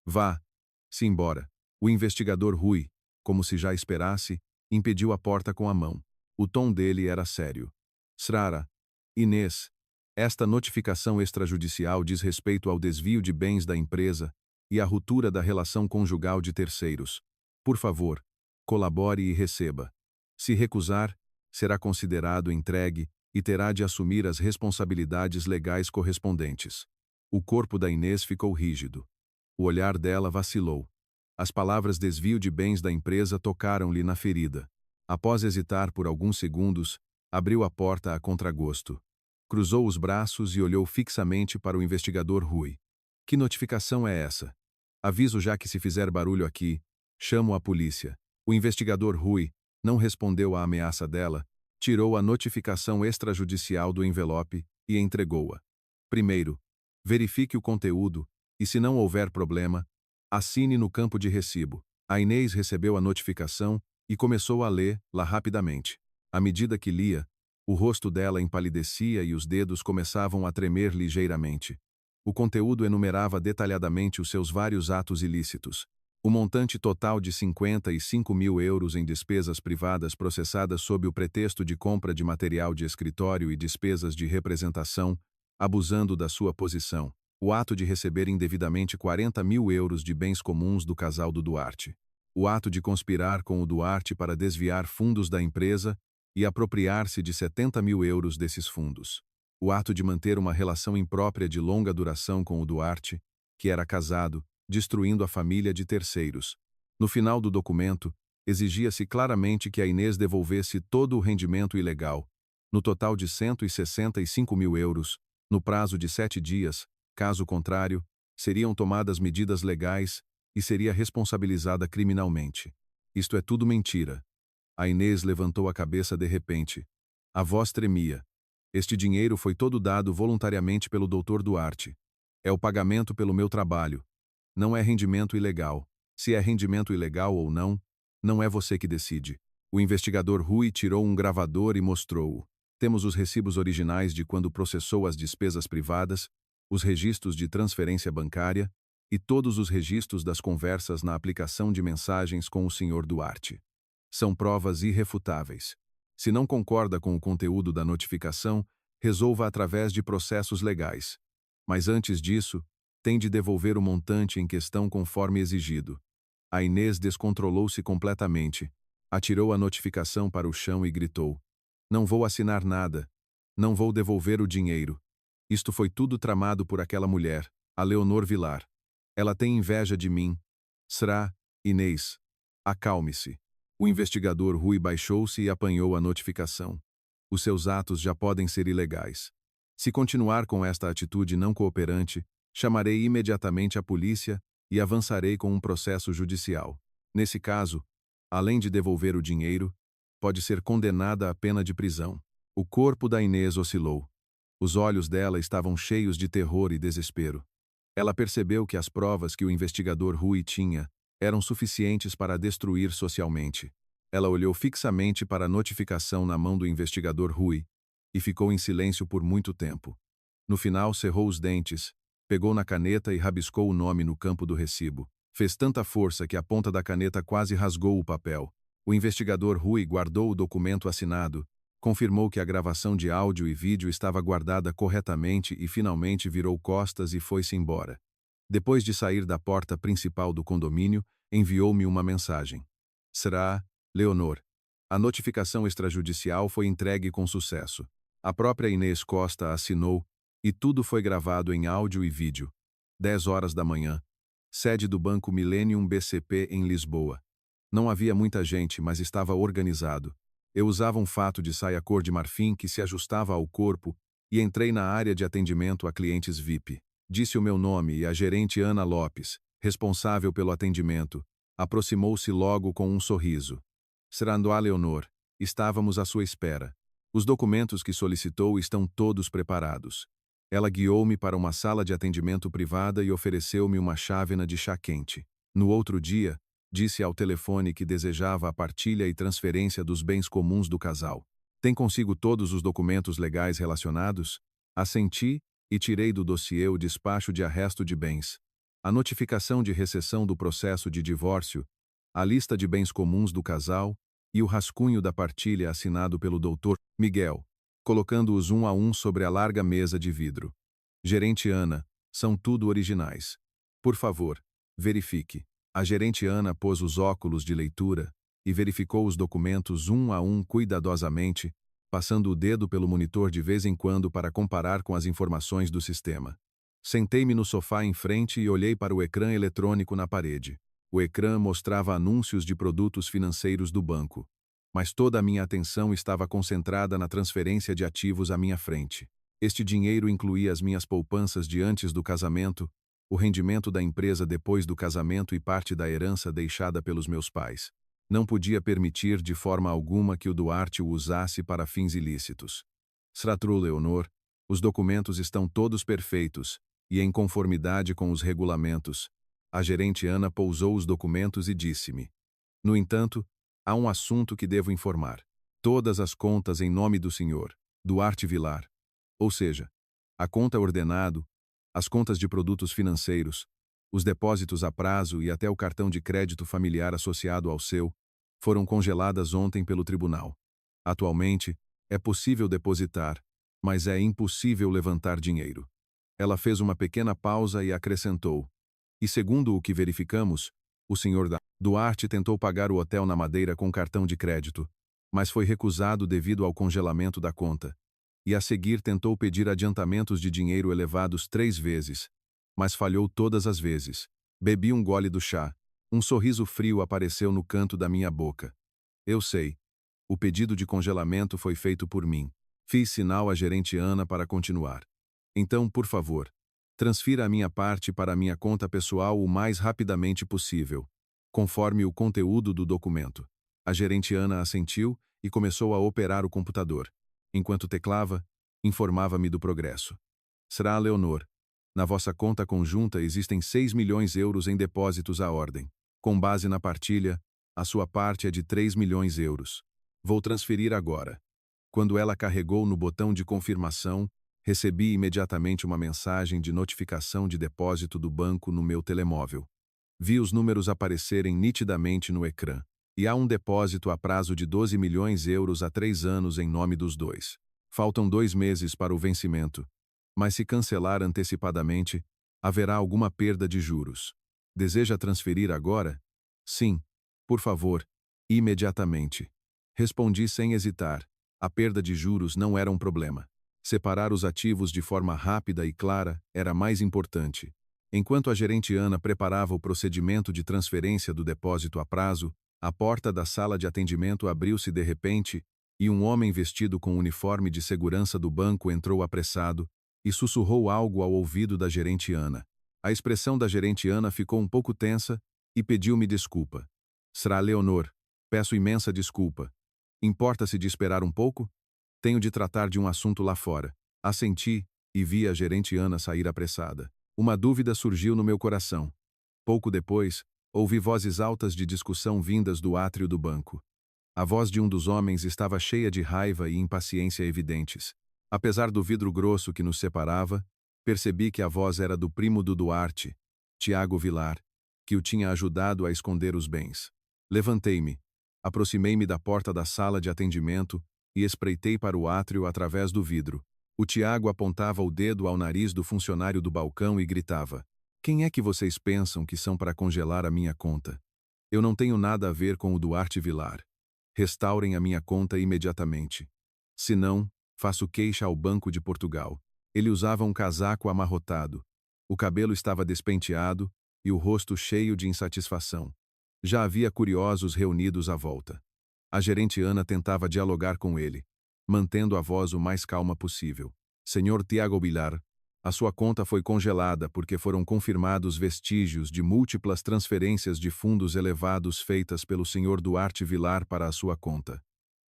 vá-se embora. O investigador Rui, como se já esperasse, impediu a porta com a mão. O tom dele era sério. Sra. Inês, esta notificação extrajudicial diz respeito ao desvio de bens da empresa e à ruptura da relação conjugal de terceiros. Por favor, colabore e receba. Se recusar, será considerado entregue e terá de assumir as responsabilidades legais correspondentes. O corpo da Inês ficou rígido. O olhar dela vacilou. As palavras desvio de bens da empresa tocaram-lhe na ferida. Após hesitar por alguns segundos, abriu a porta a contragosto. Cruzou os braços e olhou fixamente para o investigador Rui. Que notificação é essa? Aviso já que se fizer barulho aqui, chamo a polícia. O investigador Rui não respondeu à ameaça dela, tirou a notificação extrajudicial do envelope e entregou-a. Primeiro, verifique o conteúdo e, se não houver problema, assine no campo de recibo. A Inês recebeu a notificação e começou a lê-la rapidamente. À medida que lia, o rosto dela empalidecia e os dedos começavam a tremer ligeiramente. O conteúdo enumerava detalhadamente os seus vários atos ilícitos. O montante total de 55 mil euros em despesas privadas processadas sob o pretexto de compra de material de escritório e despesas de representação, abusando da sua posição. O ato de receber indevidamente 40 mil euros de bens comuns do casal do Duarte. O ato de conspirar com o Duarte para desviar fundos da empresa e apropriar-se de 70 mil euros desses fundos. O ato de manter uma relação imprópria de longa duração com o Duarte, que era casado, destruindo a família de terceiros. No final do documento, exigia-se claramente que a Inês devolvesse todo o rendimento ilegal, no total de 165 mil euros, no prazo de 7 dias, caso contrário, seriam tomadas medidas legais e seria responsabilizada criminalmente. Isto é tudo mentira. A Inês levantou a cabeça de repente. A voz tremia. Este dinheiro foi todo dado voluntariamente pelo Dr. Duarte. É o pagamento pelo meu trabalho. Não é rendimento ilegal. Se é rendimento ilegal ou não, não é você que decide. O investigador Rui tirou um gravador e mostrou-o. Temos os recibos originais de quando processou as despesas privadas, os registros de transferência bancária e todos os registros das conversas na aplicação de mensagens com o Sr. Duarte. São provas irrefutáveis. Se não concorda com o conteúdo da notificação, resolva através de processos legais. Mas antes disso, tem de devolver o montante em questão conforme exigido. A Inês descontrolou-se completamente, atirou a notificação para o chão e gritou: Não vou assinar nada. Não vou devolver o dinheiro. Isto foi tudo tramado por aquela mulher, a Leonor Vilar. Ela tem inveja de mim. Sra. Inês, acalme-se. O investigador Rui baixou-se e apanhou a notificação. Os seus atos já podem ser ilegais. Se continuar com esta atitude não cooperante, chamarei imediatamente a polícia e avançarei com um processo judicial. Nesse caso, além de devolver o dinheiro, pode ser condenada à pena de prisão. O corpo da Inês oscilou. Os olhos dela estavam cheios de terror e desespero. Ela percebeu que as provas que o investigador Rui tinha eram suficientes para a destruir socialmente. Ela olhou fixamente para a notificação na mão do investigador Rui e ficou em silêncio por muito tempo. No final, cerrou os dentes, pegou na caneta e rabiscou o nome no campo do recibo. Fez tanta força que a ponta da caneta quase rasgou o papel. O investigador Rui guardou o documento assinado, confirmou que a gravação de áudio e vídeo estava guardada corretamente e finalmente virou costas e foi-se embora. Depois de sair da porta principal do condomínio, enviou-me uma mensagem. Sra. Leonor. A notificação extrajudicial foi entregue com sucesso. A própria Inês Costa assinou e tudo foi gravado em áudio e vídeo. 10 horas da manhã. sede do Banco Millennium BCP em Lisboa. Não havia muita gente, mas estava organizado. Eu usava um fato de saia cor de marfim que se ajustava ao corpo e entrei na área de atendimento a clientes VIP. Disse o meu nome e a gerente Ana Lopes, responsável pelo atendimento, aproximou-se logo com um sorriso. Srandoa Leonor, estávamos à sua espera. Os documentos que solicitou estão todos preparados. Ela guiou-me para uma sala de atendimento privada e ofereceu-me uma chávena de chá quente. No outro dia, disse ao telefone que desejava a partilha e transferência dos bens comuns do casal. Tem consigo todos os documentos legais relacionados? Assenti e tirei do dossiê o despacho de arresto de bens, a notificação de recessão do processo de divórcio, a lista de bens comuns do casal e o rascunho da partilha assinado pelo Dr. Miguel, colocando-os um a um sobre a larga mesa de vidro. Gerente Ana, são tudo originais. Por favor, verifique. A gerente Ana pôs os óculos de leitura e verificou os documentos um a um cuidadosamente, passando o dedo pelo monitor de vez em quando para comparar com as informações do sistema. Sentei-me no sofá em frente e olhei para o ecrã eletrônico na parede. O ecrã mostrava anúncios de produtos financeiros do banco. Mas toda a minha atenção estava concentrada na transferência de ativos à minha frente. Este dinheiro incluía as minhas poupanças de antes do casamento, o rendimento da empresa depois do casamento e parte da herança deixada pelos meus pais. Não podia permitir de forma alguma que o Duarte o usasse para fins ilícitos. Sratru Leonor, os documentos estão todos perfeitos e em conformidade com os regulamentos. A gerente Ana pousou os documentos e disse-me: no entanto, há um assunto que devo informar. Todas as contas em nome do senhor Duarte Vilar, ou seja, a conta ordenado, as contas de produtos financeiros, os depósitos a prazo e até o cartão de crédito familiar associado ao seu, foram congeladas ontem pelo tribunal. Atualmente, é possível depositar, mas é impossível levantar dinheiro. Ela fez uma pequena pausa e acrescentou: e segundo o que verificamos, o senhor Duarte tentou pagar o hotel na Madeira com cartão de crédito, mas foi recusado devido ao congelamento da conta. E a seguir tentou pedir adiantamentos de dinheiro elevados 3 vezes, mas falhou todas as vezes. Bebi um gole do chá. Um sorriso frio apareceu no canto da minha boca. Eu sei. O pedido de congelamento foi feito por mim. Fiz sinal à gerente Ana para continuar. Então, por favor, transfira a minha parte para a minha conta pessoal o mais rapidamente possível, conforme o conteúdo do documento. A gerente Ana assentiu e começou a operar o computador. Enquanto teclava, informava-me do progresso. Será a Leonor. Na vossa conta conjunta existem 6 milhões euros em depósitos à ordem. Com base na partilha, a sua parte é de 3 milhões euros. Vou transferir agora. Quando ela carregou no botão de confirmação, recebi imediatamente uma mensagem de notificação de depósito do banco no meu telemóvel. Vi os números aparecerem nitidamente no ecrã. E há um depósito a prazo de 12 milhões euros há 3 anos em nome dos dois. Faltam 2 meses para o vencimento. Mas se cancelar antecipadamente, haverá alguma perda de juros. Deseja transferir agora? Sim. Por favor, imediatamente. Respondi sem hesitar. A perda de juros não era um problema. Separar os ativos de forma rápida e clara era mais importante. Enquanto a gerente Ana preparava o procedimento de transferência do depósito a prazo, a porta da sala de atendimento abriu-se de repente e um homem vestido com o uniforme de segurança do banco entrou apressado e sussurrou algo ao ouvido da gerente Ana. A expressão da gerente Ana ficou um pouco tensa e pediu-me desculpa. Será Leonor, peço imensa desculpa. Importa-se de esperar um pouco? Tenho de tratar de um assunto lá fora. Assenti e vi a gerente Ana sair apressada. Uma dúvida surgiu no meu coração. Pouco depois, ouvi vozes altas de discussão vindas do átrio do banco. A voz de um dos homens estava cheia de raiva e impaciência evidentes. Apesar do vidro grosso que nos separava, percebi que a voz era do primo do Duarte, Tiago Vilar, que o tinha ajudado a esconder os bens. Levantei-me, aproximei-me da porta da sala de atendimento e espreitei para o átrio através do vidro. O Tiago apontava o dedo ao nariz do funcionário do balcão e gritava: quem é que vocês pensam que são para congelar a minha conta? Eu não tenho nada a ver com o Duarte Vilar. Restaurem a minha conta imediatamente. Se não, faço queixa ao Banco de Portugal. Ele usava um casaco amarrotado. O cabelo estava despenteado e o rosto cheio de insatisfação. Já havia curiosos reunidos à volta. A gerente Ana tentava dialogar com ele, mantendo a voz o mais calma possível. Senhor Tiago Vilar, a sua conta foi congelada porque foram confirmados vestígios de múltiplas transferências de fundos elevados feitas pelo Sr. Duarte Vilar para a sua conta.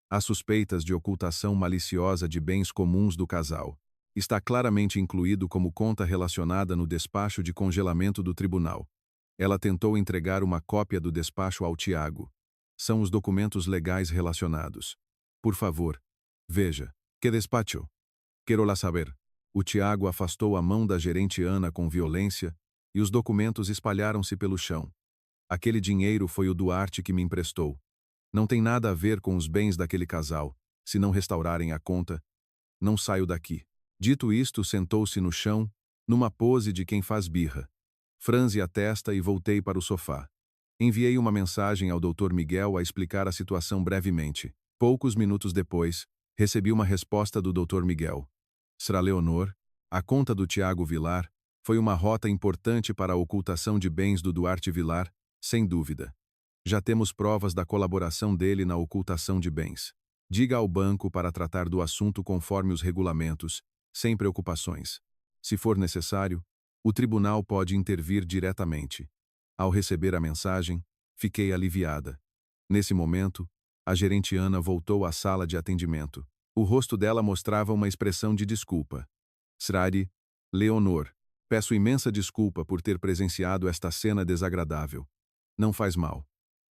Há suspeitas de ocultação maliciosa de bens comuns do casal. Está claramente incluído como conta relacionada no despacho de congelamento do tribunal. Ela tentou entregar uma cópia do despacho ao Tiago. São os documentos legais relacionados. Por favor, veja. Que despacho? Quero lá saber. O Tiago afastou a mão da gerente Ana com violência e os documentos espalharam-se pelo chão. Aquele dinheiro foi o Duarte que me emprestou. Não tem nada a ver com os bens daquele casal. Se não restaurarem a conta, não saio daqui. Dito isto, sentou-se no chão, numa pose de quem faz birra. Franzi a testa e voltei para o sofá. Enviei uma mensagem ao Dr. Miguel a explicar a situação brevemente. Poucos minutos depois, recebi uma resposta do Dr. Miguel. Sra. Leonor, a conta do Tiago Vilar foi uma rota importante para a ocultação de bens do Duarte Vilar, sem dúvida. Já temos provas da colaboração dele na ocultação de bens. Diga ao banco para tratar do assunto conforme os regulamentos, sem preocupações. Se for necessário, o tribunal pode intervir diretamente. Ao receber a mensagem, fiquei aliviada. Nesse momento, a gerente Ana voltou à sala de atendimento. O rosto dela mostrava uma expressão de desculpa. Sra. Leonor, peço imensa desculpa por ter presenciado esta cena desagradável. Não faz mal.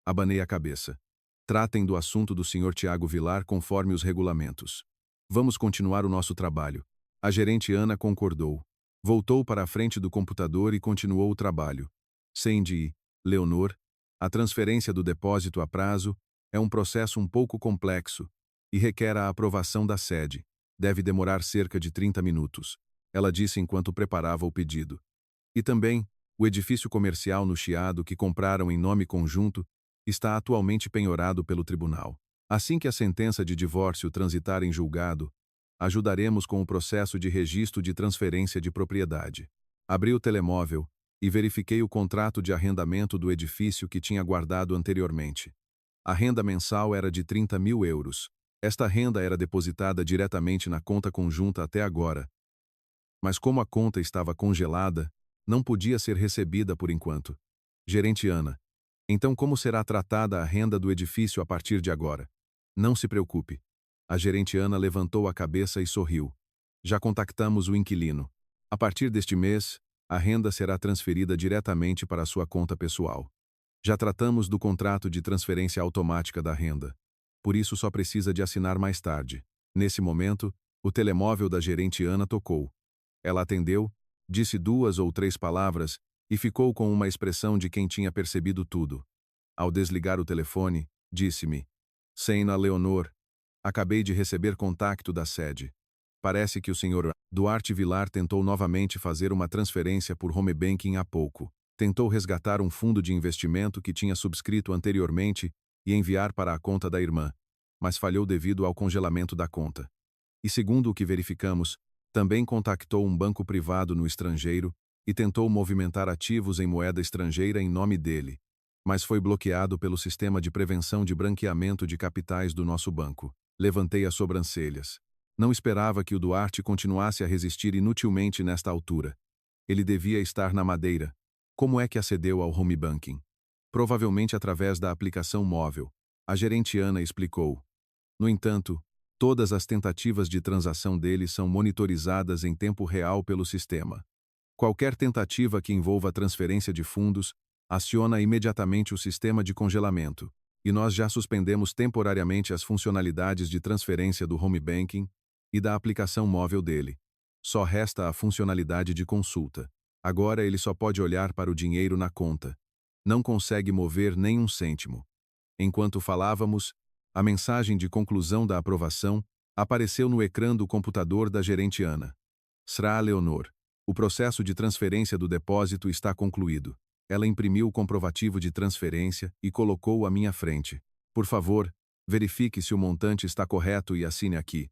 Abanei a cabeça. Tratem do assunto do Sr. Tiago Vilar conforme os regulamentos. Vamos continuar o nosso trabalho. A gerente Ana concordou. Voltou para a frente do computador e continuou o trabalho. Sandy, Leonor, a transferência do depósito a prazo é um processo um pouco complexo e requer a aprovação da sede. Deve demorar cerca de 30 minutos, ela disse enquanto preparava o pedido. E também, o edifício comercial no Chiado que compraram em nome conjunto está atualmente penhorado pelo tribunal. Assim que a sentença de divórcio transitar em julgado, ajudaremos com o processo de registro de transferência de propriedade. Abri o telemóvel e verifiquei o contrato de arrendamento do edifício que tinha guardado anteriormente. A renda mensal era de 30.000 euros. Esta renda era depositada diretamente na conta conjunta até agora. Mas como a conta estava congelada, não podia ser recebida por enquanto. Gerente Ana, então como será tratada a renda do edifício a partir de agora? Não se preocupe. A gerente Ana levantou a cabeça e sorriu. Já contactamos o inquilino. A partir deste mês, a renda será transferida diretamente para a sua conta pessoal. Já tratamos do contrato de transferência automática da renda. Por isso só precisa de assinar mais tarde. Nesse momento, o telemóvel da gerente Ana tocou. Ela atendeu, disse 2 ou 3 palavras e ficou com uma expressão de quem tinha percebido tudo. Ao desligar o telefone, disse-me: Sra. Leonor, acabei de receber contacto da sede. Parece que o Sr. Duarte Vilar tentou novamente fazer uma transferência por home banking há pouco. Tentou resgatar um fundo de investimento que tinha subscrito anteriormente e enviar para a conta da irmã, mas falhou devido ao congelamento da conta. E segundo o que verificamos, também contactou um banco privado no estrangeiro e tentou movimentar ativos em moeda estrangeira em nome dele, mas foi bloqueado pelo sistema de prevenção de branqueamento de capitais do nosso banco. Levantei as sobrancelhas. Não esperava que o Duarte continuasse a resistir inutilmente nesta altura. Ele devia estar na Madeira. Como é que acedeu ao home banking? Provavelmente através da aplicação móvel. A gerente Ana explicou. No entanto, todas as tentativas de transação dele são monitorizadas em tempo real pelo sistema. Qualquer tentativa que envolva a transferência de fundos aciona imediatamente o sistema de congelamento, e nós já suspendemos temporariamente as funcionalidades de transferência do home banking e da aplicação móvel dele. Só resta a funcionalidade de consulta. Agora ele só pode olhar para o dinheiro na conta. Não consegue mover nem um cêntimo. Enquanto falávamos, a mensagem de conclusão da aprovação apareceu no ecrã do computador da gerente Ana. Sra. Leonor, o processo de transferência do depósito está concluído. Ela imprimiu o comprovativo de transferência e colocou-o à minha frente. Por favor, verifique se o montante está correto e assine aqui.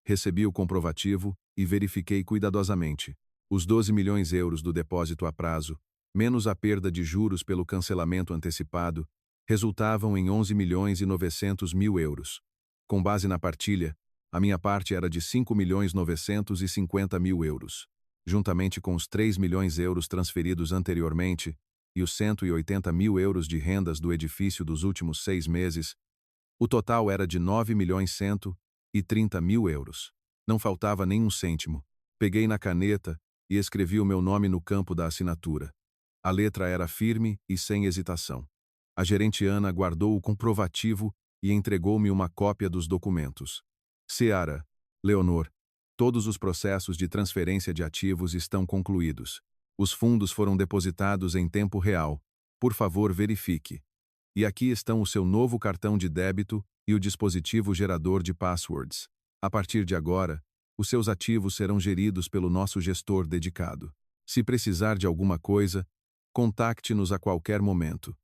Recebi o comprovativo e verifiquei cuidadosamente. Os 12 milhões euros do depósito a prazo, menos a perda de juros pelo cancelamento antecipado, resultavam em 11.900.000 euros. Com base na partilha, a minha parte era de 5.950.000 euros. Juntamente com os 3 milhões euros transferidos anteriormente e os 180.000 euros de rendas do edifício dos últimos 6 meses, o total era de 9.130.000 euros. Não faltava nem um cêntimo. Peguei na caneta e escrevi o meu nome no campo da assinatura. A letra era firme e sem hesitação. A gerente Ana guardou o comprovativo e entregou-me uma cópia dos documentos. Seara, Leonor, todos os processos de transferência de ativos estão concluídos. Os fundos foram depositados em tempo real. Por favor, verifique. E aqui estão o seu novo cartão de débito e o dispositivo gerador de passwords. A partir de agora, os seus ativos serão geridos pelo nosso gestor dedicado. Se precisar de alguma coisa, contacte-nos a qualquer momento.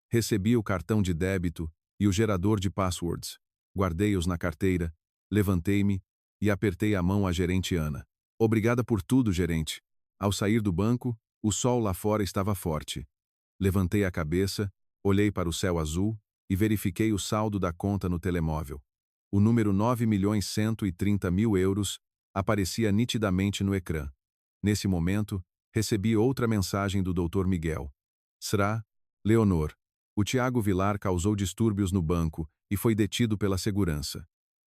Recebi o cartão de débito e o gerador de passwords. Guardei-os na carteira, levantei-me e apertei a mão à gerente Ana. Obrigada por tudo, gerente. Ao sair do banco, o sol lá fora estava forte. Levantei a cabeça, olhei para o céu azul e verifiquei o saldo da conta no telemóvel. O número 9.130.000 euros aparecia nitidamente no ecrã. Nesse momento, recebi outra mensagem do Dr. Miguel. Será, Leonor, o Tiago Vilar causou distúrbios no banco e foi detido pela segurança.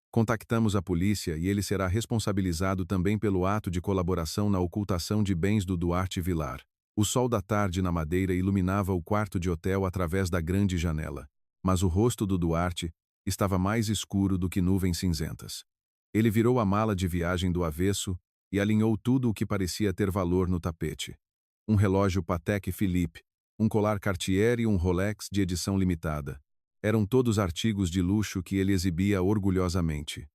Contactamos a polícia e ele será responsabilizado também pelo ato de colaboração na ocultação de bens do Duarte Vilar. O sol da tarde na Madeira iluminava o quarto de hotel através da grande janela. Mas o rosto do Duarte estava mais escuro do que nuvens cinzentas. Ele virou a mala de viagem do avesso e alinhou tudo o que parecia ter valor no tapete. Um relógio Patek Philippe, um colar Cartier e um Rolex de edição limitada. Eram todos artigos de luxo que ele exibia orgulhosamente.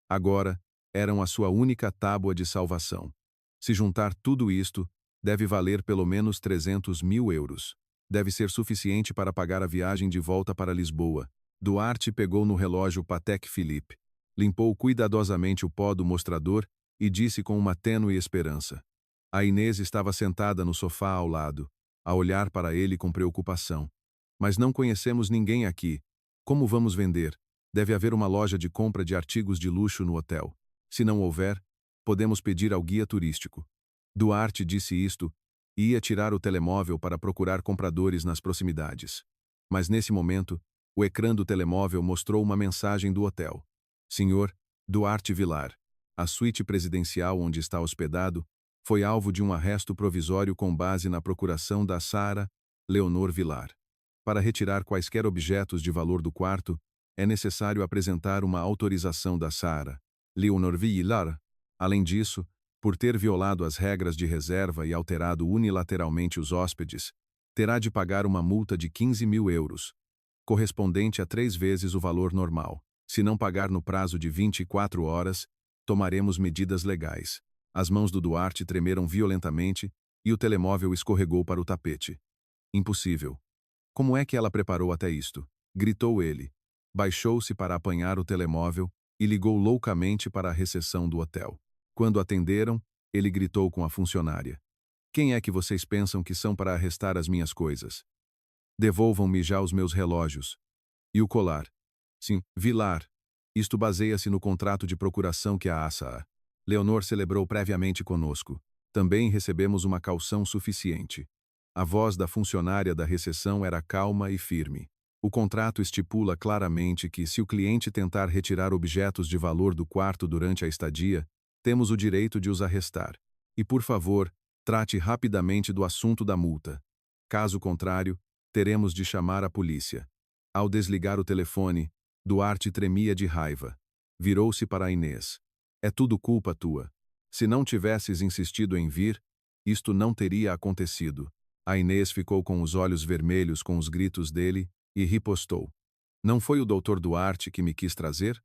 Agora, eram a sua única tábua de salvação. Se juntar tudo isto, deve valer pelo menos 300.000 euros. Deve ser suficiente para pagar a viagem de volta para Lisboa. Duarte pegou no relógio Patek Philippe, limpou cuidadosamente o pó do mostrador e disse com uma tênue esperança. A Inês estava sentada no sofá ao lado, a olhar para ele com preocupação. Mas não conhecemos ninguém aqui. Como vamos vender? Deve haver uma loja de compra de artigos de luxo no hotel. Se não houver, podemos pedir ao guia turístico. Duarte disse isto e ia tirar o telemóvel para procurar compradores nas proximidades. Mas nesse momento, o ecrã do telemóvel mostrou uma mensagem do hotel. Senhor Duarte Vilar, a suíte presidencial onde está hospedado foi alvo de um arresto provisório com base na procuração da Sara Leonor Vilar. Para retirar quaisquer objetos de valor do quarto, é necessário apresentar uma autorização da Sara Leonor Vilar. Além disso, por ter violado as regras de reserva e alterado unilateralmente os hóspedes, terá de pagar uma multa de 15.000 euros, correspondente a 3 vezes o valor normal. Se não pagar no prazo de 24 horas, tomaremos medidas legais. As mãos do Duarte tremeram violentamente e o telemóvel escorregou para o tapete. Impossível. Como é que ela preparou até isto? Gritou ele. Baixou-se para apanhar o telemóvel e ligou loucamente para a recepção do hotel. Quando atenderam, ele gritou com a funcionária. Quem é que vocês pensam que são para arrestar as minhas coisas? Devolvam-me já os meus relógios. E o colar? Sim, Vilar. Isto baseia-se no contrato de procuração que a ASA Leonor celebrou previamente conosco. Também recebemos uma caução suficiente. A voz da funcionária da recepção era calma e firme. O contrato estipula claramente que, se o cliente tentar retirar objetos de valor do quarto durante a estadia, temos o direito de os arrestar. E, por favor, trate rapidamente do assunto da multa. Caso contrário, teremos de chamar a polícia. Ao desligar o telefone, Duarte tremia de raiva. Virou-se para a Inês. É tudo culpa tua. Se não tivesses insistido em vir, isto não teria acontecido. A Inês ficou com os olhos vermelhos com os gritos dele e ripostou. Não foi o Dr. Duarte que me quis trazer?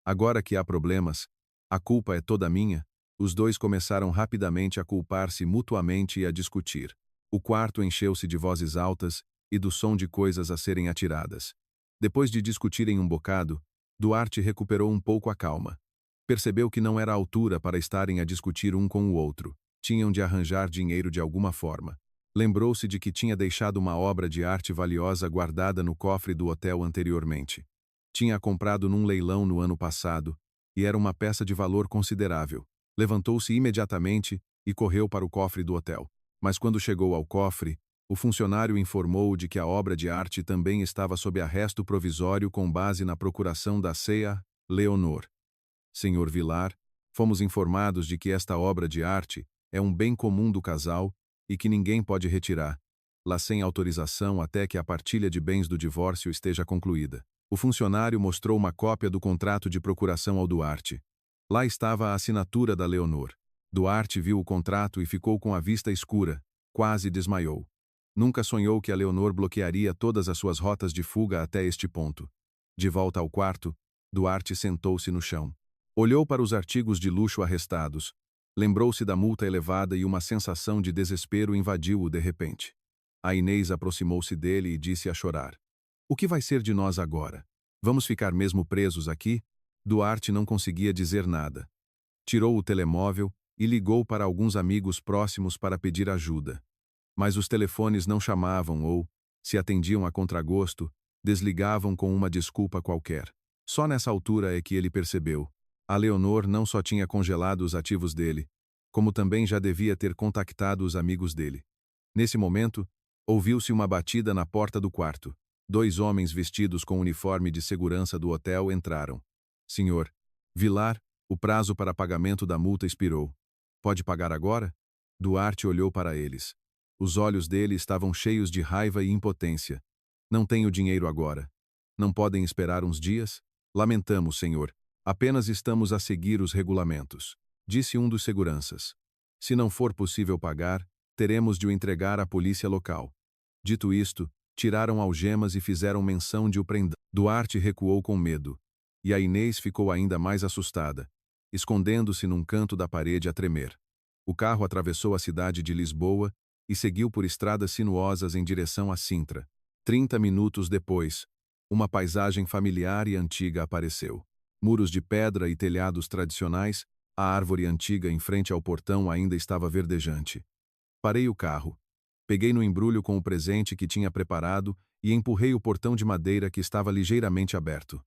Agora que há problemas, a culpa é toda minha? Os dois começaram rapidamente a culpar-se mutuamente e a discutir. O quarto encheu-se de vozes altas e do som de coisas a serem atiradas. Depois de discutirem um bocado, Duarte recuperou um pouco a calma. Percebeu que não era a altura para estarem a discutir um com o outro. Tinham de arranjar dinheiro de alguma forma. Lembrou-se de que tinha deixado uma obra de arte valiosa guardada no cofre do hotel anteriormente. Tinha comprado num leilão no ano passado, e era uma peça de valor considerável. Levantou-se imediatamente e correu para o cofre do hotel. Mas quando chegou ao cofre, o funcionário informou-o de que a obra de arte também estava sob arresto provisório com base na procuração da Ceia Leonor. Senhor Vilar, fomos informados de que esta obra de arte é um bem comum do casal e que ninguém pode retirar, lá sem autorização até que a partilha de bens do divórcio esteja concluída. O funcionário mostrou uma cópia do contrato de procuração ao Duarte. Lá estava a assinatura da Leonor. Duarte viu o contrato e ficou com a vista escura, quase desmaiou. Nunca sonhou que a Leonor bloquearia todas as suas rotas de fuga até este ponto. De volta ao quarto, Duarte sentou-se no chão. Olhou para os artigos de luxo arrestados. Lembrou-se da multa elevada e uma sensação de desespero invadiu-o de repente. A Inês aproximou-se dele e disse a chorar: "O que vai ser de nós agora? Vamos ficar mesmo presos aqui?" Duarte não conseguia dizer nada. Tirou o telemóvel e ligou para alguns amigos próximos para pedir ajuda. Mas os telefones não chamavam ou, se atendiam a contragosto, desligavam com uma desculpa qualquer. Só nessa altura é que ele percebeu. A Leonor não só tinha congelado os ativos dele, como também já devia ter contactado os amigos dele. Nesse momento, ouviu-se uma batida na porta do quarto. 2 homens vestidos com uniforme de segurança do hotel entraram. "Senhor Vilar, o prazo para pagamento da multa expirou. Pode pagar agora?" Duarte olhou para eles. Os olhos dele estavam cheios de raiva e impotência. "Não tenho dinheiro agora. Não podem esperar uns dias? Lamentamos, senhor. Apenas estamos a seguir os regulamentos", disse um dos seguranças. "Se não for possível pagar, teremos de o entregar à polícia local." Dito isto, tiraram algemas e fizeram menção de o prender. Duarte recuou com medo. E a Inês ficou ainda mais assustada, escondendo-se num canto da parede a tremer. O carro atravessou a cidade de Lisboa e seguiu por estradas sinuosas em direção a Sintra. 30 minutos depois, uma paisagem familiar e antiga apareceu. Muros de pedra e telhados tradicionais, a árvore antiga em frente ao portão ainda estava verdejante. Parei o carro. Peguei no embrulho com o presente que tinha preparado e empurrei o portão de madeira que estava ligeiramente aberto.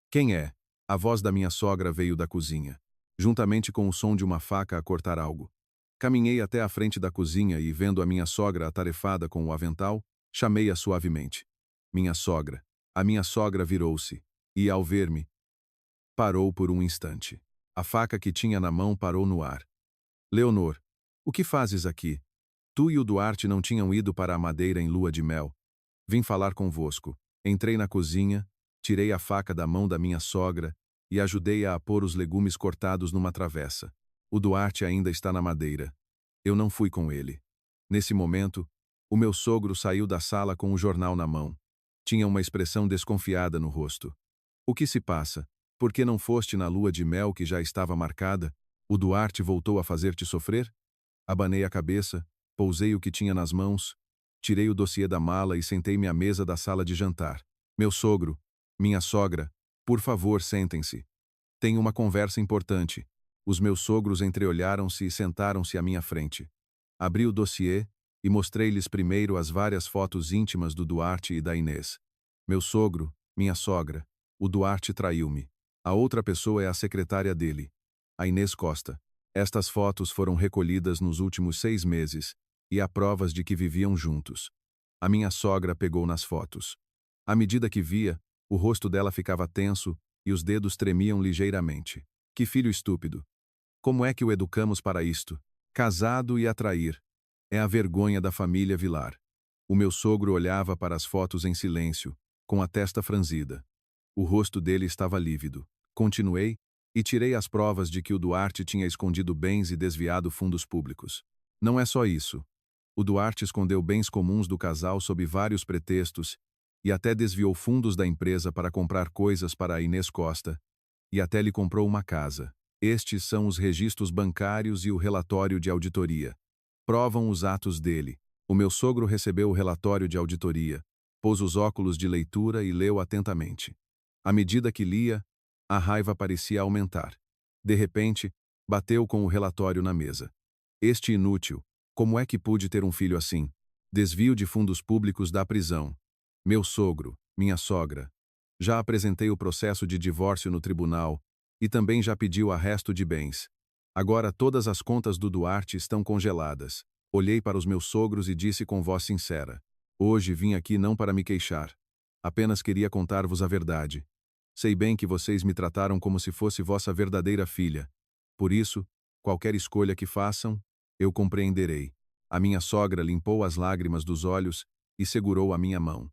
"Quem é?" A voz da minha sogra veio da cozinha, juntamente com o som de uma faca a cortar algo. Caminhei até a frente da cozinha e, vendo a minha sogra atarefada com o avental, chamei-a suavemente. "Minha sogra." A minha sogra virou-se e, ao ver-me, parou por um instante. A faca que tinha na mão parou no ar. "Leonor, o que fazes aqui? Tu e o Duarte não tinham ido para a Madeira em lua de mel? Vim falar convosco." Entrei na cozinha, tirei a faca da mão da minha sogra e ajudei-a a pôr os legumes cortados numa travessa. "O Duarte ainda está na Madeira. Eu não fui com ele." Nesse momento, o meu sogro saiu da sala com o jornal na mão. Tinha uma expressão desconfiada no rosto. "O que se passa? Por que não foste na lua de mel que já estava marcada? O Duarte voltou a fazer-te sofrer?" Abanei a cabeça, pousei o que tinha nas mãos, tirei o dossiê da mala e sentei-me à mesa da sala de jantar. "Meu sogro, minha sogra, por favor, sentem-se. Tenho uma conversa importante." Os meus sogros entreolharam-se e sentaram-se à minha frente. Abri o dossiê e mostrei-lhes primeiro as várias fotos íntimas do Duarte e da Inês. "Meu sogro, minha sogra, o Duarte traiu-me. A outra pessoa é a secretária dele, a Inês Costa. Estas fotos foram recolhidas nos últimos 6 meses e há provas de que viviam juntos." A minha sogra pegou nas fotos. À medida que via, o rosto dela ficava tenso e os dedos tremiam ligeiramente. "Que filho estúpido! Como é que o educamos para isto? Casado e a trair. É a vergonha da família Vilar." O meu sogro olhava para as fotos em silêncio, com a testa franzida. O rosto dele estava lívido. Continuei e tirei as provas de que o Duarte tinha escondido bens e desviado fundos públicos. "Não é só isso. O Duarte escondeu bens comuns do casal sob vários pretextos e até desviou fundos da empresa para comprar coisas para a Inês Costa, e até lhe comprou uma casa. Estes são os registros bancários e o relatório de auditoria. Provam os atos dele." O meu sogro recebeu o relatório de auditoria, pôs os óculos de leitura e leu atentamente. À medida que lia, a raiva parecia aumentar. De repente, bateu com o relatório na mesa. "Este inútil, como é que pude ter um filho assim? Desvio de fundos públicos da prisão. Meu sogro, minha sogra. Já apresentei o processo de divórcio no tribunal e também já pedi o arresto de bens. Agora todas as contas do Duarte estão congeladas. Olhei para os meus sogros e disse com voz sincera: hoje vim aqui não para me queixar. Apenas queria contar-vos a verdade. Sei bem que vocês me trataram como se fosse vossa verdadeira filha. Por isso, qualquer escolha que façam, eu compreenderei. A minha sogra limpou as lágrimas dos olhos e segurou a minha mão.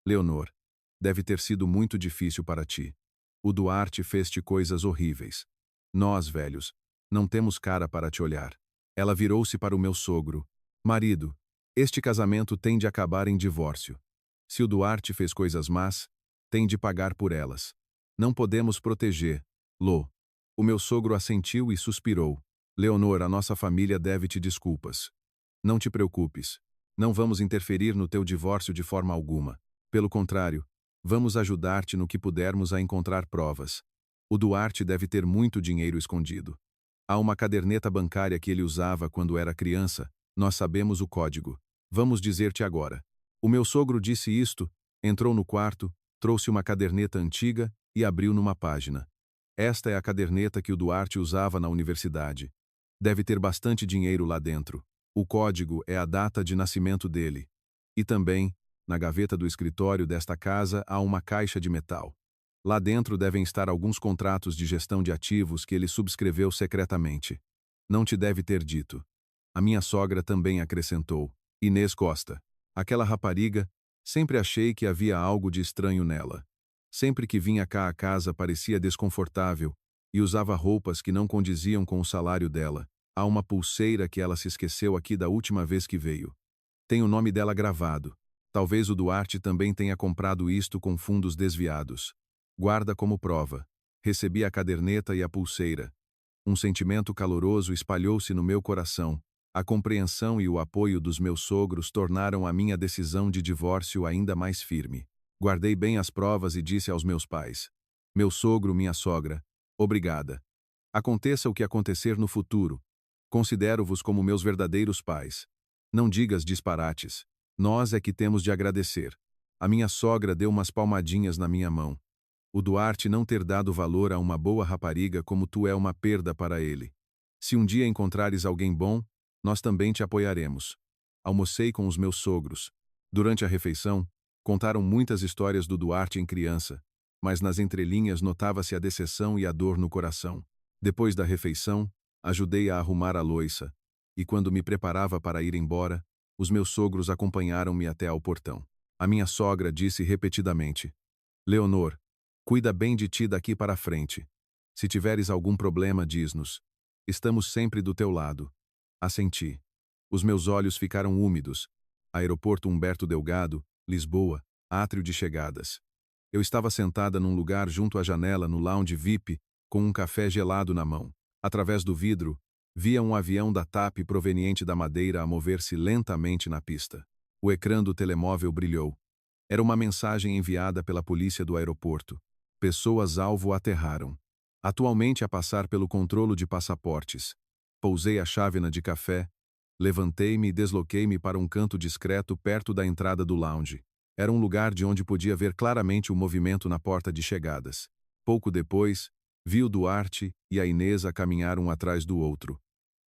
Leonor, deve ter sido muito difícil para ti. O Duarte fez-te coisas horríveis. Nós, velhos, não temos cara para te olhar. Ela virou-se para o meu sogro. Marido, este casamento tem de acabar em divórcio. Se o Duarte fez coisas más, tem de pagar por elas. Não podemos proteger-lo. O meu sogro assentiu e suspirou. Leonor, a nossa família deve-te desculpas. Não te preocupes. Não vamos interferir no teu divórcio de forma alguma. Pelo contrário, vamos ajudar-te no que pudermos a encontrar provas. O Duarte deve ter muito dinheiro escondido. Há uma caderneta bancária que ele usava quando era criança. Nós sabemos o código. Vamos dizer-te agora. O meu sogro disse isto, entrou no quarto, trouxe uma caderneta antiga e abriu numa página. Esta é a caderneta que o Duarte usava na universidade. Deve ter bastante dinheiro lá dentro. O código é a data de nascimento dele. E também, na gaveta do escritório desta casa há uma caixa de metal. Lá dentro devem estar alguns contratos de gestão de ativos que ele subscreveu secretamente. Não te deve ter dito. A minha sogra também acrescentou. Inês Costa. Aquela rapariga, sempre achei que havia algo de estranho nela. Sempre que vinha cá a casa parecia desconfortável e usava roupas que não condiziam com o salário dela. Há uma pulseira que ela se esqueceu aqui da última vez que veio. Tem o nome dela gravado. Talvez o Duarte também tenha comprado isto com fundos desviados. Guarda como prova. Recebi a caderneta e a pulseira. Um sentimento caloroso espalhou-se no meu coração. A compreensão e o apoio dos meus sogros tornaram a minha decisão de divórcio ainda mais firme. Guardei bem as provas e disse aos meus pais: meu sogro, minha sogra, obrigada. Aconteça o que acontecer no futuro, considero-vos como meus verdadeiros pais. Não digas disparates. Nós é que temos de agradecer. A minha sogra deu umas palmadinhas na minha mão. O Duarte não ter dado valor a uma boa rapariga como tu é uma perda para ele. Se um dia encontrares alguém bom, nós também te apoiaremos. Almocei com os meus sogros. Durante a refeição, contaram muitas histórias do Duarte em criança, mas nas entrelinhas notava-se a decepção e a dor no coração. Depois da refeição, ajudei a arrumar a louça, e quando me preparava para ir embora, os meus sogros acompanharam-me até ao portão. A minha sogra disse repetidamente: Leonor, cuida bem de ti daqui para frente. Se tiveres algum problema, diz-nos. Estamos sempre do teu lado. Assenti. Os meus olhos ficaram úmidos. Aeroporto Humberto Delgado, Lisboa, átrio de chegadas. Eu estava sentada num lugar junto à janela no lounge VIP, com um café gelado na mão. Através do vidro, via um avião da TAP proveniente da Madeira a mover-se lentamente na pista. O ecrã do telemóvel brilhou. Era uma mensagem enviada pela polícia do aeroporto. Pessoas-alvo aterraram. Atualmente a passar pelo controlo de passaportes. Pousei a chávena de café, levantei-me e desloquei-me para um canto discreto perto da entrada do lounge. Era um lugar de onde podia ver claramente o movimento na porta de chegadas. Pouco depois, vi o Duarte e a Inês a caminhar um atrás do outro.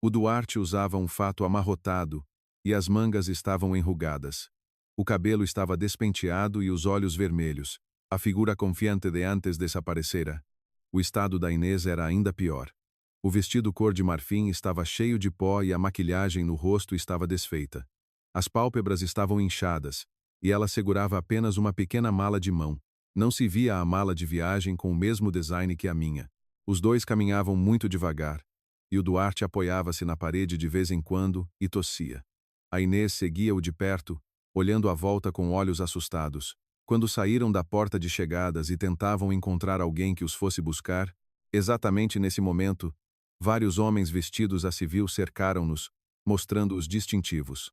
O Duarte usava um fato amarrotado e as mangas estavam enrugadas. O cabelo estava despenteado e os olhos vermelhos. A figura confiante de antes desaparecera. O estado da Inês era ainda pior. O vestido cor de marfim estava cheio de pó e a maquilhagem no rosto estava desfeita. As pálpebras estavam inchadas, e ela segurava apenas uma pequena mala de mão. Não se via a mala de viagem com o mesmo design que a minha. Os dois caminhavam muito devagar, e o Duarte apoiava-se na parede de vez em quando e tossia. A Inês seguia-o de perto, olhando à volta com olhos assustados. Quando saíram da porta de chegadas e tentavam encontrar alguém que os fosse buscar, exatamente nesse momento, vários homens vestidos a civil cercaram-nos, mostrando os distintivos.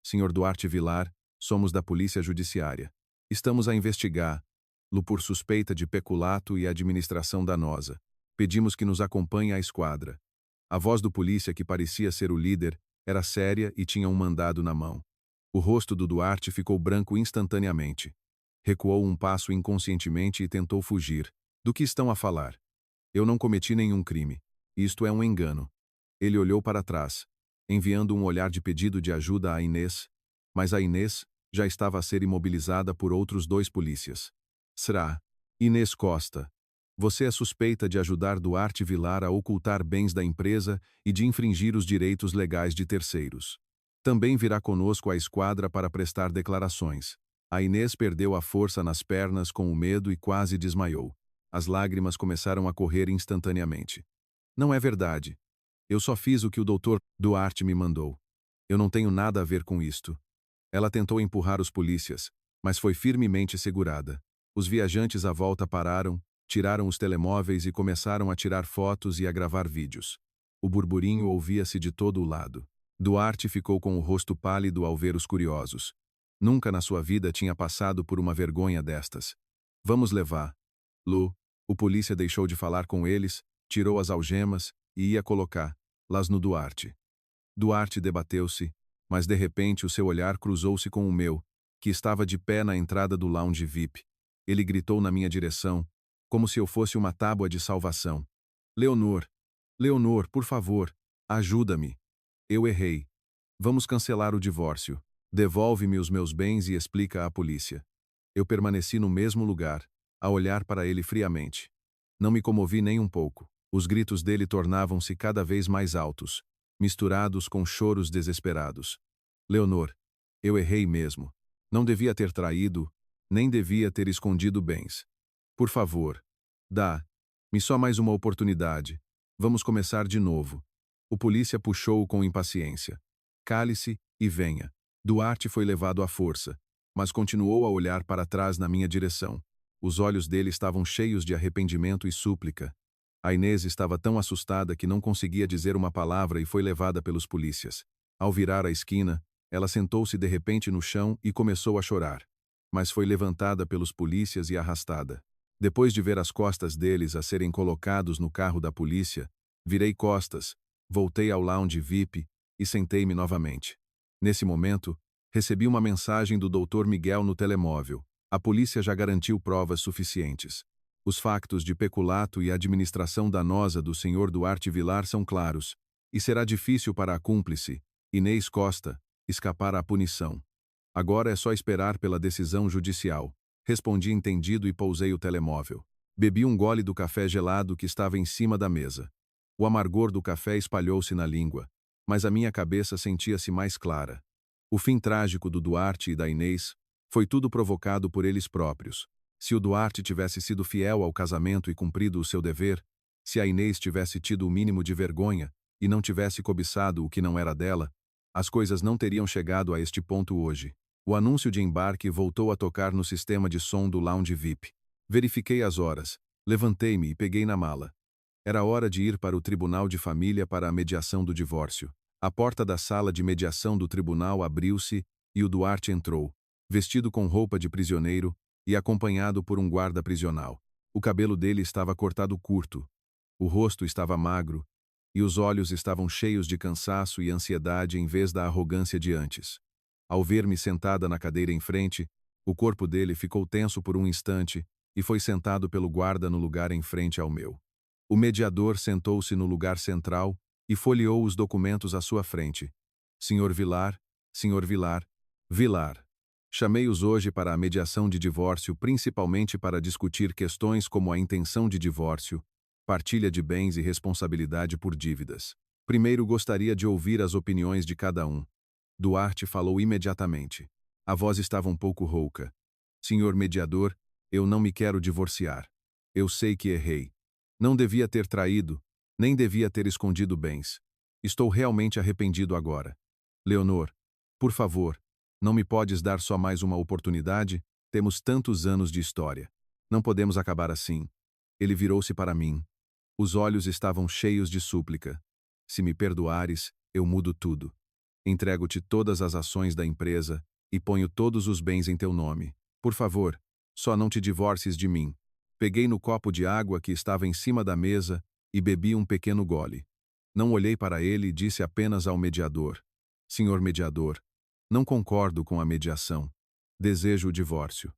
Senhor Duarte Vilar, somos da Polícia Judiciária. Estamos a investigá-lo por suspeita de peculato e administração danosa. Pedimos que nos acompanhe à esquadra. A voz do polícia, que parecia ser o líder, era séria e tinha um mandado na mão. O rosto do Duarte ficou branco instantaneamente. Recuou um passo inconscientemente e tentou fugir. Do que estão a falar? Eu não cometi nenhum crime. Isto é um engano. Ele olhou para trás, enviando um olhar de pedido de ajuda a Inês, mas a Inês já estava a ser imobilizada por outros 2 polícias. Será? Inês Costa. Você é suspeita de ajudar Duarte Vilar a ocultar bens da empresa e de infringir os direitos legais de terceiros. Também virá conosco à esquadra para prestar declarações. A Inês perdeu a força nas pernas com o medo e quase desmaiou. As lágrimas começaram a correr instantaneamente. Não é verdade. Eu só fiz o que o doutor Duarte me mandou. Eu não tenho nada a ver com isto. Ela tentou empurrar os polícias, mas foi firmemente segurada. Os viajantes à volta pararam, tiraram os telemóveis e começaram a tirar fotos e a gravar vídeos. O burburinho ouvia-se de todo o lado. Duarte ficou com o rosto pálido ao ver os curiosos. Nunca na sua vida tinha passado por uma vergonha destas. Vamos levar. Lu, o polícia deixou de falar com eles, tirou as algemas e ia colocá-las no Duarte. Duarte debateu-se, mas de repente o seu olhar cruzou-se com o meu, que estava de pé na entrada do lounge VIP. Ele gritou na minha direção, como se eu fosse uma tábua de salvação. Leonor, Leonor, por favor, ajuda-me. Eu errei. Vamos cancelar o divórcio. Devolve-me os meus bens e explica à polícia. Eu permaneci no mesmo lugar, a olhar para ele friamente. Não me comovi nem um pouco. Os gritos dele tornavam-se cada vez mais altos, misturados com choros desesperados. Leonor, eu errei mesmo. Não devia ter traído, nem devia ter escondido bens. Por favor, dá-me só mais uma oportunidade. Vamos começar de novo. O polícia puxou-o com impaciência. Cale-se e venha. Duarte foi levado à força, mas continuou a olhar para trás na minha direção. Os olhos dele estavam cheios de arrependimento e súplica. A Inês estava tão assustada que não conseguia dizer uma palavra e foi levada pelos polícias. Ao virar a esquina, ela sentou-se de repente no chão e começou a chorar. Mas foi levantada pelos polícias e arrastada. Depois de ver as costas deles a serem colocados no carro da polícia, virei costas, voltei ao lounge VIP e sentei-me novamente. Nesse momento, recebi uma mensagem do Dr. Miguel no telemóvel. A polícia já garantiu provas suficientes. Os factos de peculato e administração danosa do Sr. Duarte Vilar são claros, e será difícil para a cúmplice, Inês Costa, escapar à punição. Agora é só esperar pela decisão judicial. Respondi entendido e pousei o telemóvel. Bebi um gole do café gelado que estava em cima da mesa. O amargor do café espalhou-se na língua, mas a minha cabeça sentia-se mais clara. O fim trágico do Duarte e da Inês foi tudo provocado por eles próprios. Se o Duarte tivesse sido fiel ao casamento e cumprido o seu dever, se a Inês tivesse tido o mínimo de vergonha e não tivesse cobiçado o que não era dela, as coisas não teriam chegado a este ponto hoje. O anúncio de embarque voltou a tocar no sistema de som do lounge VIP. Verifiquei as horas, levantei-me e peguei na mala. Era hora de ir para o tribunal de família para a mediação do divórcio. A porta da sala de mediação do tribunal abriu-se e o Duarte entrou, vestido com roupa de prisioneiro e acompanhado por um guarda prisional. O cabelo dele estava cortado curto, o rosto estava magro e os olhos estavam cheios de cansaço e ansiedade em vez da arrogância de antes. Ao ver-me sentada na cadeira em frente, o corpo dele ficou tenso por um instante e foi sentado pelo guarda no lugar em frente ao meu. O mediador sentou-se no lugar central e folheou os documentos à sua frente. Senhor Vilar, Senhor Vilar, Vilar. Chamei-os hoje para a mediação de divórcio principalmente para discutir questões como a intenção de divórcio, partilha de bens e responsabilidade por dívidas. Primeiro gostaria de ouvir as opiniões de cada um. Duarte falou imediatamente. A voz estava um pouco rouca. Senhor mediador, eu não me quero divorciar. Eu sei que errei. Não devia ter traído, nem devia ter escondido bens. Estou realmente arrependido agora. Leonor, por favor, não me podes dar só mais uma oportunidade? Temos tantos anos de história. Não podemos acabar assim. Ele virou-se para mim. Os olhos estavam cheios de súplica. Se me perdoares, eu mudo tudo. Entrego-te todas as ações da empresa e ponho todos os bens em teu nome. Por favor, só não te divorcies de mim. Peguei no copo de água que estava em cima da mesa e bebi um pequeno gole. Não olhei para ele e disse apenas ao mediador. Senhor mediador, Não concordo com a mediação. Desejo o divórcio.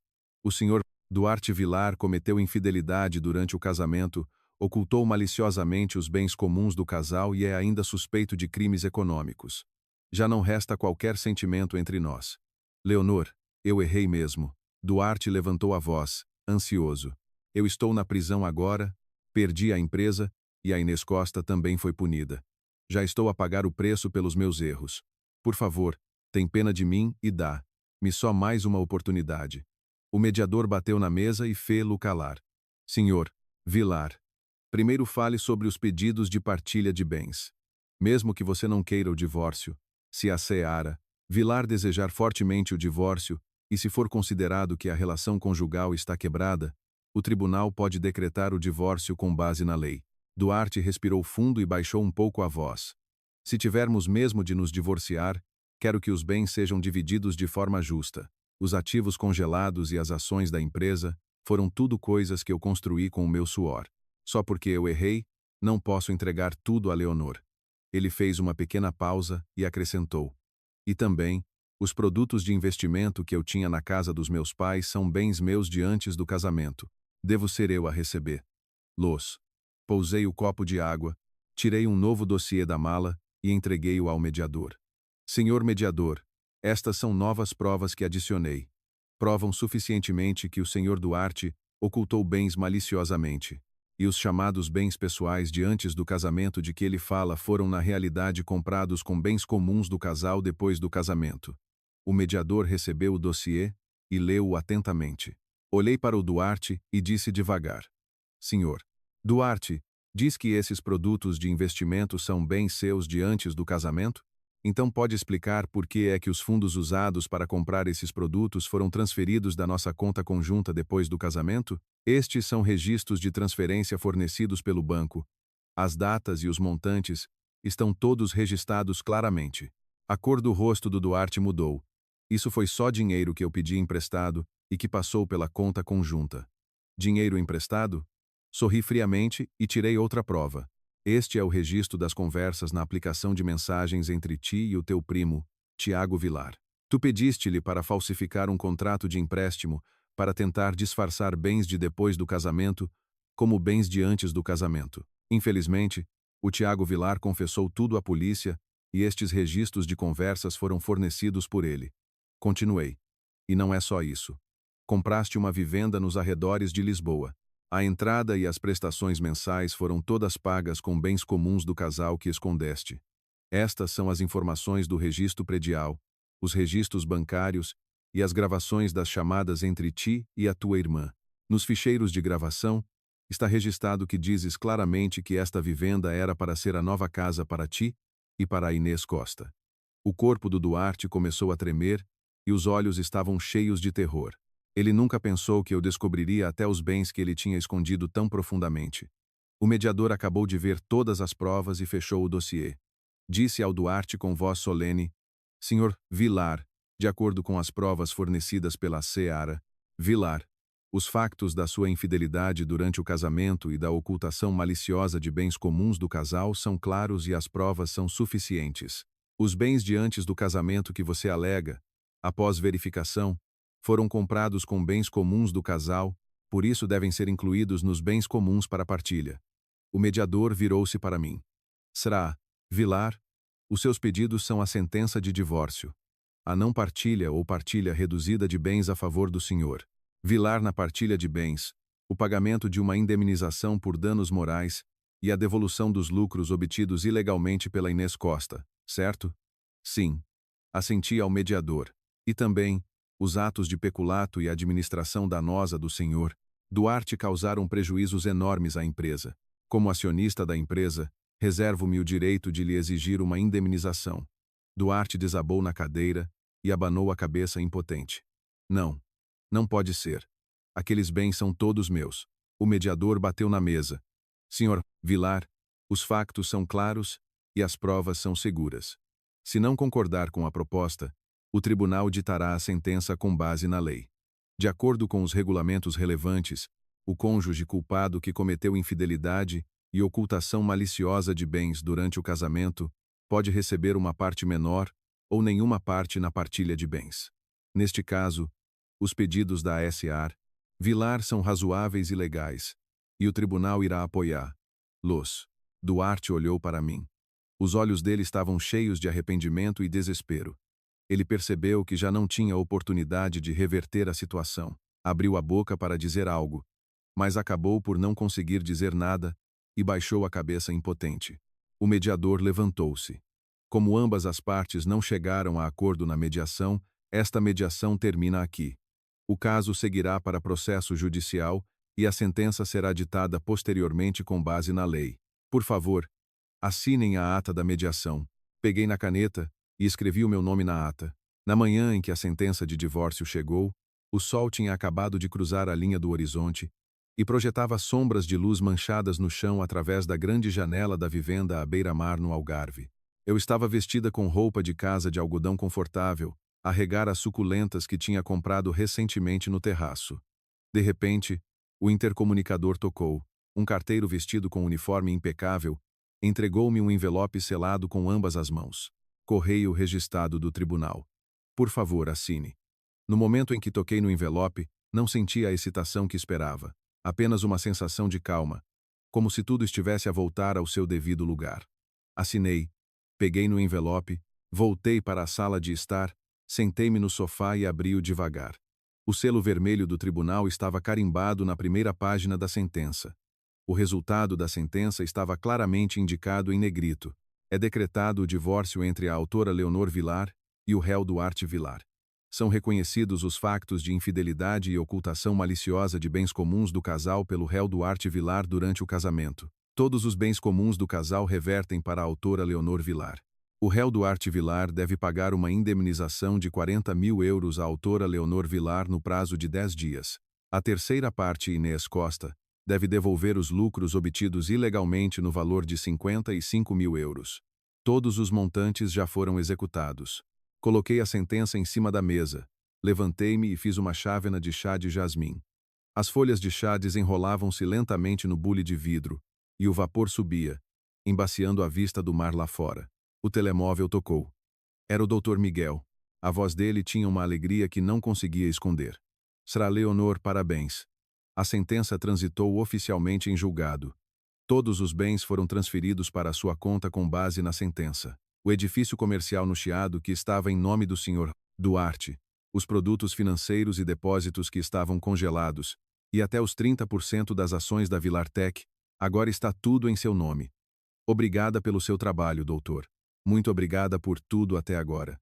O senhor Duarte Vilar cometeu infidelidade durante o casamento, ocultou maliciosamente os bens comuns do casal e é ainda suspeito de crimes econômicos. Já não resta qualquer sentimento entre nós. Leonor, eu errei mesmo. Duarte levantou a voz, ansioso. Eu estou na prisão agora, perdi a empresa e a Inês Costa também foi punida. Já estou a pagar o preço pelos meus erros. Por favor, tem pena de mim e dá-me só mais uma oportunidade. O mediador bateu na mesa e fê-lo calar. Senhor Vilar, primeiro fale sobre os pedidos de partilha de bens. Mesmo que você não queira o divórcio, se a Seara Vilar desejar fortemente o divórcio e se for considerado que a relação conjugal está quebrada, o tribunal pode decretar o divórcio com base na lei. Duarte respirou fundo e baixou um pouco a voz. Se tivermos mesmo de nos divorciar, quero que os bens sejam divididos de forma justa. Os ativos congelados e as ações da empresa foram tudo coisas que eu construí com o meu suor. Só porque eu errei, não posso entregar tudo a Leonor. Ele fez uma pequena pausa e acrescentou. E também, os produtos de investimento que eu tinha na casa dos meus pais são bens meus de antes do casamento. Devo ser eu a receber. Los. Pousei o copo de água, tirei um novo dossiê da mala e entreguei-o ao mediador. Senhor mediador, estas são novas provas que adicionei. Provam suficientemente que o senhor Duarte ocultou bens maliciosamente, e os chamados bens pessoais de antes do casamento de que ele fala foram na realidade comprados com bens comuns do casal depois do casamento. O mediador recebeu o dossiê e leu-o atentamente. Olhei para o Duarte e disse devagar. Senhor Duarte, diz que esses produtos de investimento são bens seus de antes do casamento? Então pode explicar por que é que os fundos usados para comprar esses produtos foram transferidos da nossa conta conjunta depois do casamento? Estes são registros de transferência fornecidos pelo banco. As datas e os montantes estão todos registrados claramente. A cor do rosto do Duarte mudou. Isso foi só dinheiro que eu pedi emprestado e que passou pela conta conjunta. Dinheiro emprestado? Sorri friamente e tirei outra prova. Este é o registro das conversas na aplicação de mensagens entre ti e o teu primo, Tiago Vilar. Tu pediste-lhe para falsificar um contrato de empréstimo para tentar disfarçar bens de depois do casamento como bens de antes do casamento. Infelizmente, o Tiago Vilar confessou tudo à polícia e estes registros de conversas foram fornecidos por ele. Continuei. E não é só isso. Compraste uma vivenda nos arredores de Lisboa. A entrada e as prestações mensais foram todas pagas com bens comuns do casal que escondeste. Estas são as informações do registro predial, os registros bancários e as gravações das chamadas entre ti e a tua irmã. Nos ficheiros de gravação, está registrado que dizes claramente que esta vivenda era para ser a nova casa para ti e para a Inês Costa. O corpo do Duarte começou a tremer e os olhos estavam cheios de terror. Ele nunca pensou que eu descobriria até os bens que ele tinha escondido tão profundamente. O mediador acabou de ver todas as provas e fechou o dossiê. Disse ao Duarte com voz solene, Senhor Vilar, de acordo com as provas fornecidas pela Seara Vilar, os factos da sua infidelidade durante o casamento e da ocultação maliciosa de bens comuns do casal são claros e as provas são suficientes. Os bens de antes do casamento que você alega, após verificação, foram comprados com bens comuns do casal, por isso devem ser incluídos nos bens comuns para partilha. O mediador virou-se para mim. Será, Vilar, os seus pedidos são a sentença de divórcio. A não partilha ou partilha reduzida de bens a favor do senhor. Vilar na partilha de bens, o pagamento de uma indemnização por danos morais e a devolução dos lucros obtidos ilegalmente pela Inês Costa, certo? Sim. Assenti ao mediador. E também, os atos de peculato e administração danosa do senhor Duarte causaram prejuízos enormes à empresa. Como acionista da empresa, reservo-me o direito de lhe exigir uma indemnização. Duarte desabou na cadeira e abanou a cabeça impotente. Não. Não pode ser. Aqueles bens são todos meus. O mediador bateu na mesa. Senhor Vilar, os factos são claros e as provas são seguras. Se não concordar com a proposta, o tribunal ditará a sentença com base na lei. De acordo com os regulamentos relevantes, o cônjuge culpado que cometeu infidelidade e ocultação maliciosa de bens durante o casamento pode receber uma parte menor ou nenhuma parte na partilha de bens. Neste caso, os pedidos da S.A.R. Vilar são razoáveis e legais, e o tribunal irá apoiá-los. Duarte olhou para mim. Os olhos dele estavam cheios de arrependimento e desespero. Ele percebeu que já não tinha oportunidade de reverter a situação. Abriu a boca para dizer algo, mas acabou por não conseguir dizer nada e baixou a cabeça impotente. O mediador levantou-se. Como ambas as partes não chegaram a acordo na mediação, esta mediação termina aqui. O caso seguirá para processo judicial e a sentença será ditada posteriormente com base na lei. Por favor, assinem a ata da mediação. Peguei na caneta e escrevi o meu nome na ata. Na manhã em que a sentença de divórcio chegou, o sol tinha acabado de cruzar a linha do horizonte e projetava sombras de luz manchadas no chão através da grande janela da vivenda à beira-mar no Algarve. Eu estava vestida com roupa de casa de algodão confortável, a regar as suculentas que tinha comprado recentemente no terraço. De repente, o intercomunicador tocou. Um carteiro vestido com uniforme impecável entregou-me um envelope selado com ambas as mãos. Correio registrado do tribunal. Por favor, assine. No momento em que toquei no envelope, não senti a excitação que esperava, apenas uma sensação de calma, como se tudo estivesse a voltar ao seu devido lugar. Assinei, peguei no envelope, voltei para a sala de estar, sentei-me no sofá e abri-o devagar. O selo vermelho do tribunal estava carimbado na primeira página da sentença. O resultado da sentença estava claramente indicado em negrito. É decretado o divórcio entre a autora Leonor Vilar e o réu Duarte Vilar. São reconhecidos os factos de infidelidade e ocultação maliciosa de bens comuns do casal pelo réu Duarte Vilar durante o casamento. Todos os bens comuns do casal revertem para a autora Leonor Vilar. O réu Duarte Vilar deve pagar uma indemnização de 40.000 euros à autora Leonor Vilar no prazo de 10 dias. A terceira parte, Inês Costa, deve devolver os lucros obtidos ilegalmente no valor de 55.000 euros. Todos os montantes já foram executados. Coloquei a sentença em cima da mesa, levantei-me e fiz uma chávena de chá de jasmim. As folhas de chá desenrolavam-se lentamente no bule de vidro, e o vapor subia, embaciando a vista do mar lá fora. O telemóvel tocou. Era o Dr. Miguel. A voz dele tinha uma alegria que não conseguia esconder. Sra. Leonor, parabéns. A sentença transitou oficialmente em julgado. Todos os bens foram transferidos para a sua conta com base na sentença. O edifício comercial no Chiado que estava em nome do Sr. Duarte, os produtos financeiros e depósitos que estavam congelados, e até os 30% das ações da Vilartec, agora está tudo em seu nome. Obrigada pelo seu trabalho, doutor. Muito obrigada por tudo até agora.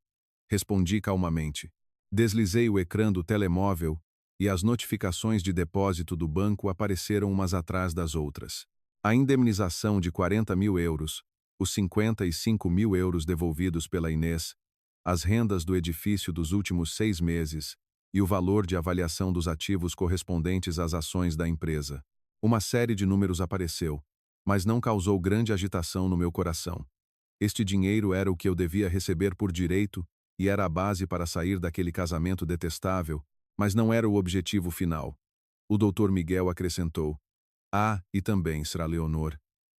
Respondi calmamente. Deslizei o ecrã do telemóvel e as notificações de depósito do banco apareceram umas atrás das outras. A indemnização de 40.000 euros, os 55.000 euros devolvidos pela Inês, as rendas do edifício dos últimos 6 meses e o valor de avaliação dos ativos correspondentes às ações da empresa. Uma série de números apareceu, mas não causou grande agitação no meu coração. Este dinheiro era o que eu devia receber por direito e era a base para sair daquele casamento detestável, mas não era o objetivo final. O Dr. Miguel acrescentou: "Ah, e também, Sra. Leonor,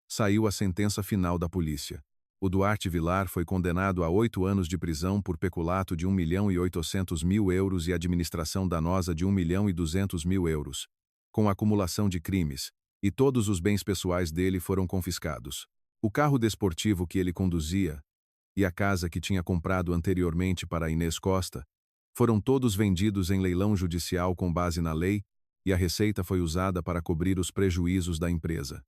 saiu a sentença final da polícia. O Duarte Vilar foi condenado a 8 anos de prisão por peculato de 1.800.000 euros e administração danosa de 1.200.000 euros, com acumulação de crimes, e todos os bens pessoais dele foram confiscados. O carro desportivo que ele conduzia e a casa que tinha comprado anteriormente para a Inês Costa foram todos vendidos em leilão judicial com base na lei e a receita foi usada para cobrir os prejuízos da empresa.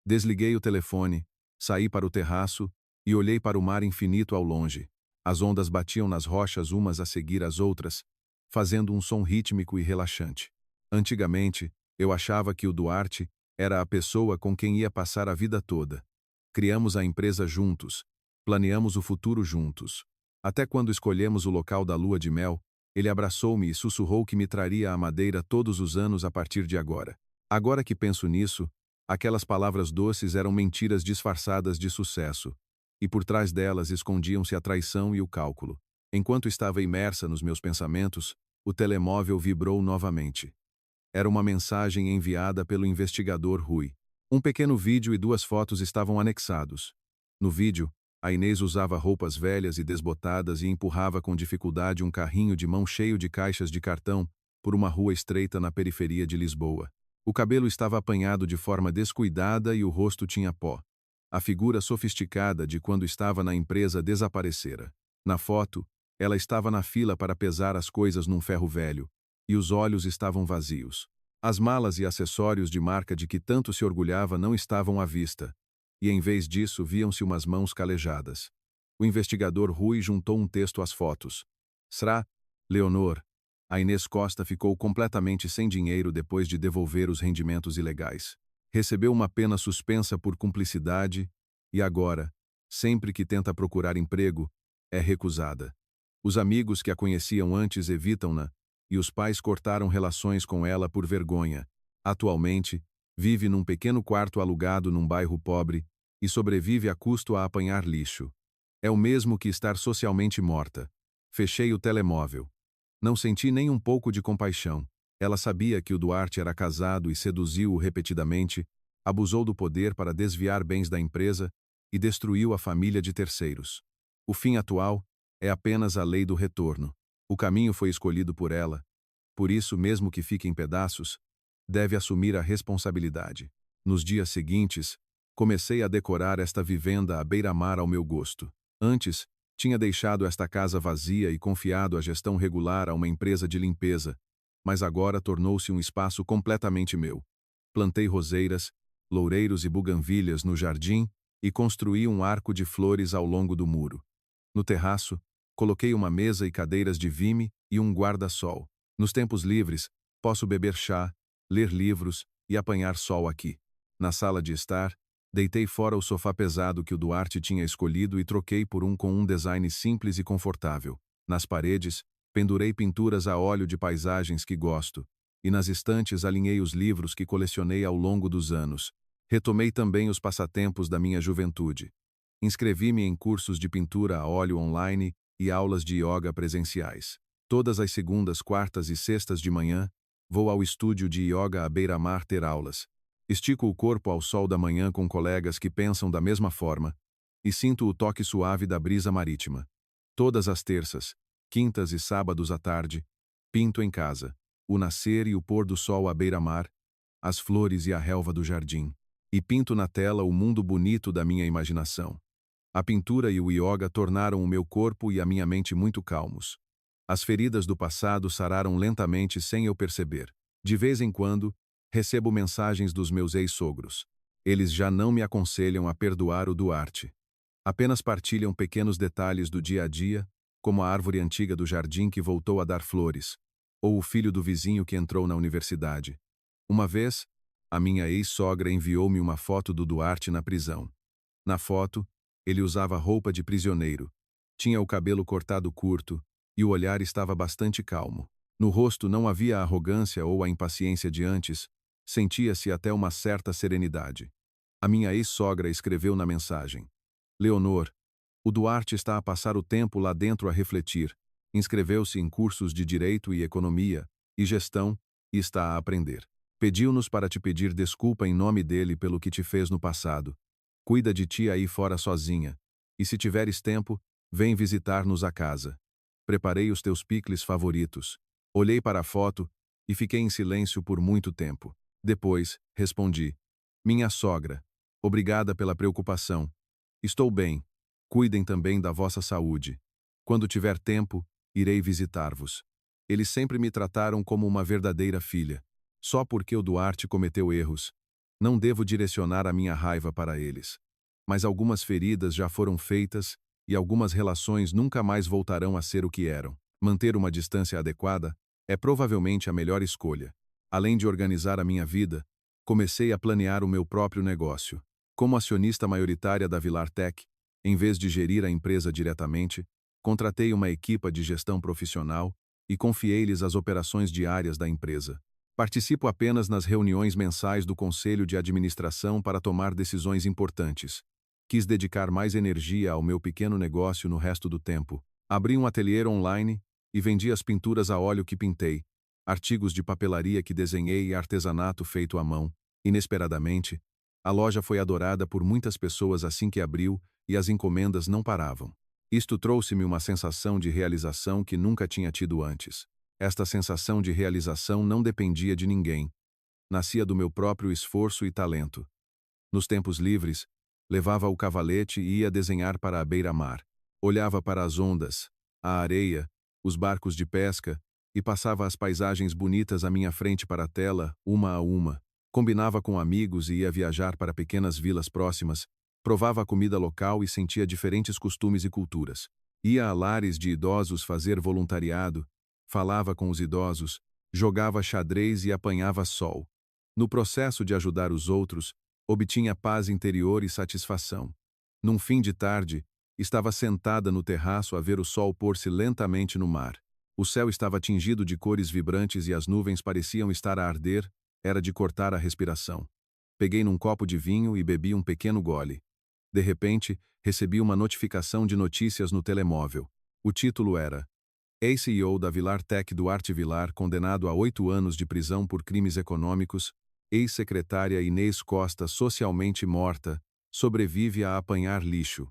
Desliguei o telefone, saí para o terraço e olhei para o mar infinito ao longe. As ondas batiam nas rochas umas a seguir as outras, fazendo um som rítmico e relaxante. Antigamente, eu achava que o Duarte era a pessoa com quem ia passar a vida toda. Criamos a empresa juntos, planeamos o futuro juntos. Até quando escolhemos o local da lua de mel, ele abraçou-me e sussurrou que me traria à Madeira todos os anos a partir de agora. Agora que penso nisso, aquelas palavras doces eram mentiras disfarçadas de sucesso, e por trás delas escondiam-se a traição e o cálculo. Enquanto estava imersa nos meus pensamentos, o telemóvel vibrou novamente. Era uma mensagem enviada pelo investigador Rui. Um pequeno vídeo e 2 fotos estavam anexados. No vídeo, A Inês usava roupas velhas e desbotadas e empurrava com dificuldade um carrinho de mão cheio de caixas de cartão por uma rua estreita na periferia de Lisboa. O cabelo estava apanhado de forma descuidada e o rosto tinha pó. A figura sofisticada de quando estava na empresa desaparecera. Na foto, ela estava na fila para pesar as coisas num ferro velho, e os olhos estavam vazios. As malas e acessórios de marca de que tanto se orgulhava não estavam à vista, e em vez disso viam-se umas mãos calejadas. O investigador Rui juntou um texto às fotos. Sra. Leonor. A Inês Costa ficou completamente sem dinheiro depois de devolver os rendimentos ilegais. Recebeu uma pena suspensa por cumplicidade e agora, sempre que tenta procurar emprego, é recusada. Os amigos que a conheciam antes evitam-na e os pais cortaram relações com ela por vergonha. Atualmente, vive num pequeno quarto alugado num bairro pobre e sobrevive a custo a apanhar lixo. É o mesmo que estar socialmente morta. Fechei o telemóvel. Não senti nem um pouco de compaixão. Ela sabia que o Duarte era casado e seduziu-o repetidamente, abusou do poder para desviar bens da empresa e destruiu a família de terceiros. O fim atual é apenas a lei do retorno. O caminho foi escolhido por ela. Por isso, mesmo que fique em pedaços, deve assumir a responsabilidade. Nos dias seguintes, comecei a decorar esta vivenda à beira-mar ao meu gosto. Antes, tinha deixado esta casa vazia e confiado a gestão regular a uma empresa de limpeza, mas agora tornou-se um espaço completamente meu. Plantei roseiras, loureiros e buganvílias no jardim e construí um arco de flores ao longo do muro. No terraço, coloquei uma mesa e cadeiras de vime e um guarda-sol. Nos tempos livres, posso beber chá, ler livros e apanhar sol aqui. Na sala de estar, deitei fora o sofá pesado que o Duarte tinha escolhido e troquei por um com um design simples e confortável. Nas paredes, pendurei pinturas a óleo de paisagens que gosto, e nas estantes alinhei os livros que colecionei ao longo dos anos. Retomei também os passatempos da minha juventude. Inscrevi-me em cursos de pintura a óleo online e aulas de yoga presenciais. Todas as segundas, quartas e sextas de manhã, vou ao estúdio de yoga à beira-mar ter aulas. Estico o corpo ao sol da manhã com colegas que pensam da mesma forma e sinto o toque suave da brisa marítima. Todas as terças, quintas e sábados à tarde, pinto em casa, o nascer e o pôr do sol à beira-mar, as flores e a relva do jardim. E pinto na tela o mundo bonito da minha imaginação. A pintura e o yoga tornaram o meu corpo e a minha mente muito calmos. As feridas do passado sararam lentamente sem eu perceber. De vez em quando, recebo mensagens dos meus ex-sogros. Eles já não me aconselham a perdoar o Duarte. Apenas partilham pequenos detalhes do dia a dia, como a árvore antiga do jardim que voltou a dar flores, ou o filho do vizinho que entrou na universidade. Uma vez, a minha ex-sogra enviou-me uma foto do Duarte na prisão. Na foto, ele usava roupa de prisioneiro, tinha o cabelo cortado curto e o olhar estava bastante calmo. No rosto não havia a arrogância ou a impaciência de antes, sentia-se até uma certa serenidade. A minha ex-sogra escreveu na mensagem: Leonor, o Duarte está a passar o tempo lá dentro a refletir, inscreveu-se em cursos de Direito e Economia e Gestão e está a aprender. Pediu-nos para te pedir desculpa em nome dele pelo que te fez no passado. Cuida de ti aí fora sozinha, e se tiveres tempo, vem visitar-nos a casa. Preparei os teus picles favoritos. Olhei para a foto e fiquei em silêncio por muito tempo. Depois, respondi: Minha sogra, obrigada pela preocupação. Estou bem. Cuidem também da vossa saúde. Quando tiver tempo, irei visitar-vos. Eles sempre me trataram como uma verdadeira filha. Só porque o Duarte cometeu erros, não devo direcionar a minha raiva para eles. Mas algumas feridas já foram feitas e algumas relações nunca mais voltarão a ser o que eram. Manter uma distância adequada é provavelmente a melhor escolha. Além de organizar a minha vida, comecei a planear o meu próprio negócio. Como acionista maioritária da Vilar Tech, em vez de gerir a empresa diretamente, contratei uma equipa de gestão profissional e confiei-lhes as operações diárias da empresa. Participo apenas nas reuniões mensais do Conselho de Administração para tomar decisões importantes. Quis dedicar mais energia ao meu pequeno negócio no resto do tempo. Abri um ateliê online e vendi as pinturas a óleo que pintei, artigos de papelaria que desenhei e artesanato feito à mão. Inesperadamente, A loja foi adorada por muitas pessoas assim que abriu e as encomendas não paravam. Isto trouxe-me uma sensação de realização que nunca tinha tido antes. Esta sensação de realização não dependia de ninguém. Nascia do meu próprio esforço e talento. Nos tempos livres, levava o cavalete e ia desenhar para a beira-mar. Olhava para as ondas, a areia, os barcos de pesca e passava as paisagens bonitas à minha frente para a tela, uma a uma. Combinava com amigos e ia viajar para pequenas vilas próximas, provava a comida local e sentia diferentes costumes e culturas. Ia a lares de idosos fazer voluntariado, falava com os idosos, jogava xadrez e apanhava sol. No processo de ajudar os outros, obtinha paz interior e satisfação. Num fim de tarde, estava sentada no terraço a ver o sol pôr-se lentamente no mar. O céu estava tingido de cores vibrantes e as nuvens pareciam estar a arder, era de cortar a respiração. Peguei num copo de vinho e bebi um pequeno gole. De repente, recebi uma notificação de notícias no telemóvel. O título era: ex-CEO da Vilar Tech Duarte Vilar condenado a 8 anos de prisão por crimes econômicos, ex-secretária Inês Costa socialmente morta, sobrevive a apanhar lixo.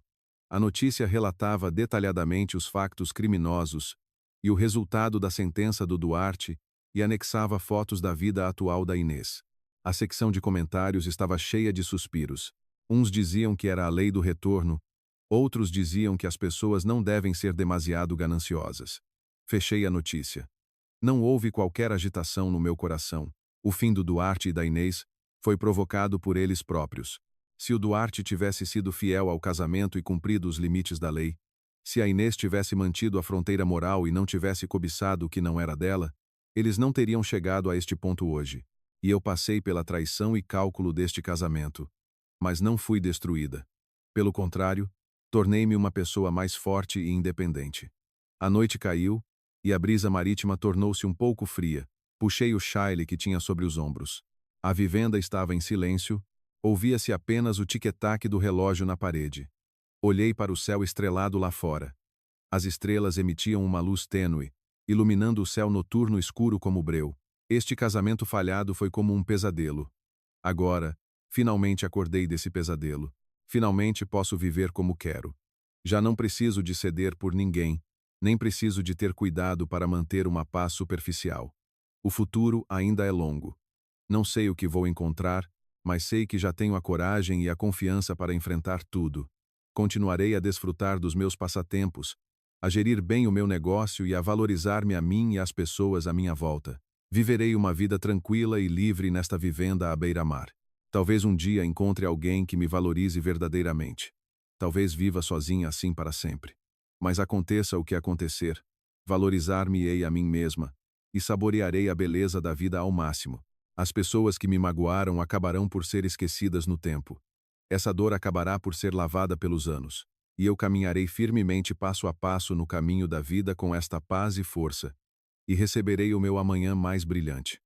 A notícia relatava detalhadamente os factos criminosos e o resultado da sentença do Duarte e anexava fotos da vida atual da Inês. A secção de comentários estava cheia de suspiros. Uns diziam que era a lei do retorno, outros diziam que as pessoas não devem ser demasiado gananciosas. Fechei a notícia. Não houve qualquer agitação no meu coração. O fim do Duarte e da Inês foi provocado por eles próprios. Se o Duarte tivesse sido fiel ao casamento e cumprido os limites da lei, se a Inês tivesse mantido a fronteira moral e não tivesse cobiçado o que não era dela, eles não teriam chegado a este ponto hoje. E eu passei pela traição e cálculo deste casamento. Mas não fui destruída. Pelo contrário, tornei-me uma pessoa mais forte e independente. A noite caiu, e a brisa marítima tornou-se um pouco fria. Puxei o chale que tinha sobre os ombros. A vivenda estava em silêncio, ouvia-se apenas o tic-tac do relógio na parede. Olhei para o céu estrelado lá fora. As estrelas emitiam uma luz tênue, iluminando o céu noturno escuro como breu. Este casamento falhado foi como um pesadelo. Agora, finalmente acordei desse pesadelo. Finalmente posso viver como quero. Já não preciso de ceder por ninguém, nem preciso de ter cuidado para manter uma paz superficial. O futuro ainda é longo. Não sei o que vou encontrar, mas sei que já tenho a coragem e a confiança para enfrentar tudo. Continuarei a desfrutar dos meus passatempos, a gerir bem o meu negócio e a valorizar-me a mim e às pessoas à minha volta. Viverei uma vida tranquila e livre nesta vivenda à beira-mar. Talvez um dia encontre alguém que me valorize verdadeiramente. Talvez viva sozinha assim para sempre. Mas aconteça o que acontecer, valorizar-me-ei a mim mesma e saborearei a beleza da vida ao máximo. As pessoas que me magoaram acabarão por ser esquecidas no tempo. Essa dor acabará por ser lavada pelos anos, e eu caminharei firmemente passo a passo no caminho da vida com esta paz e força, e receberei o meu amanhã mais brilhante.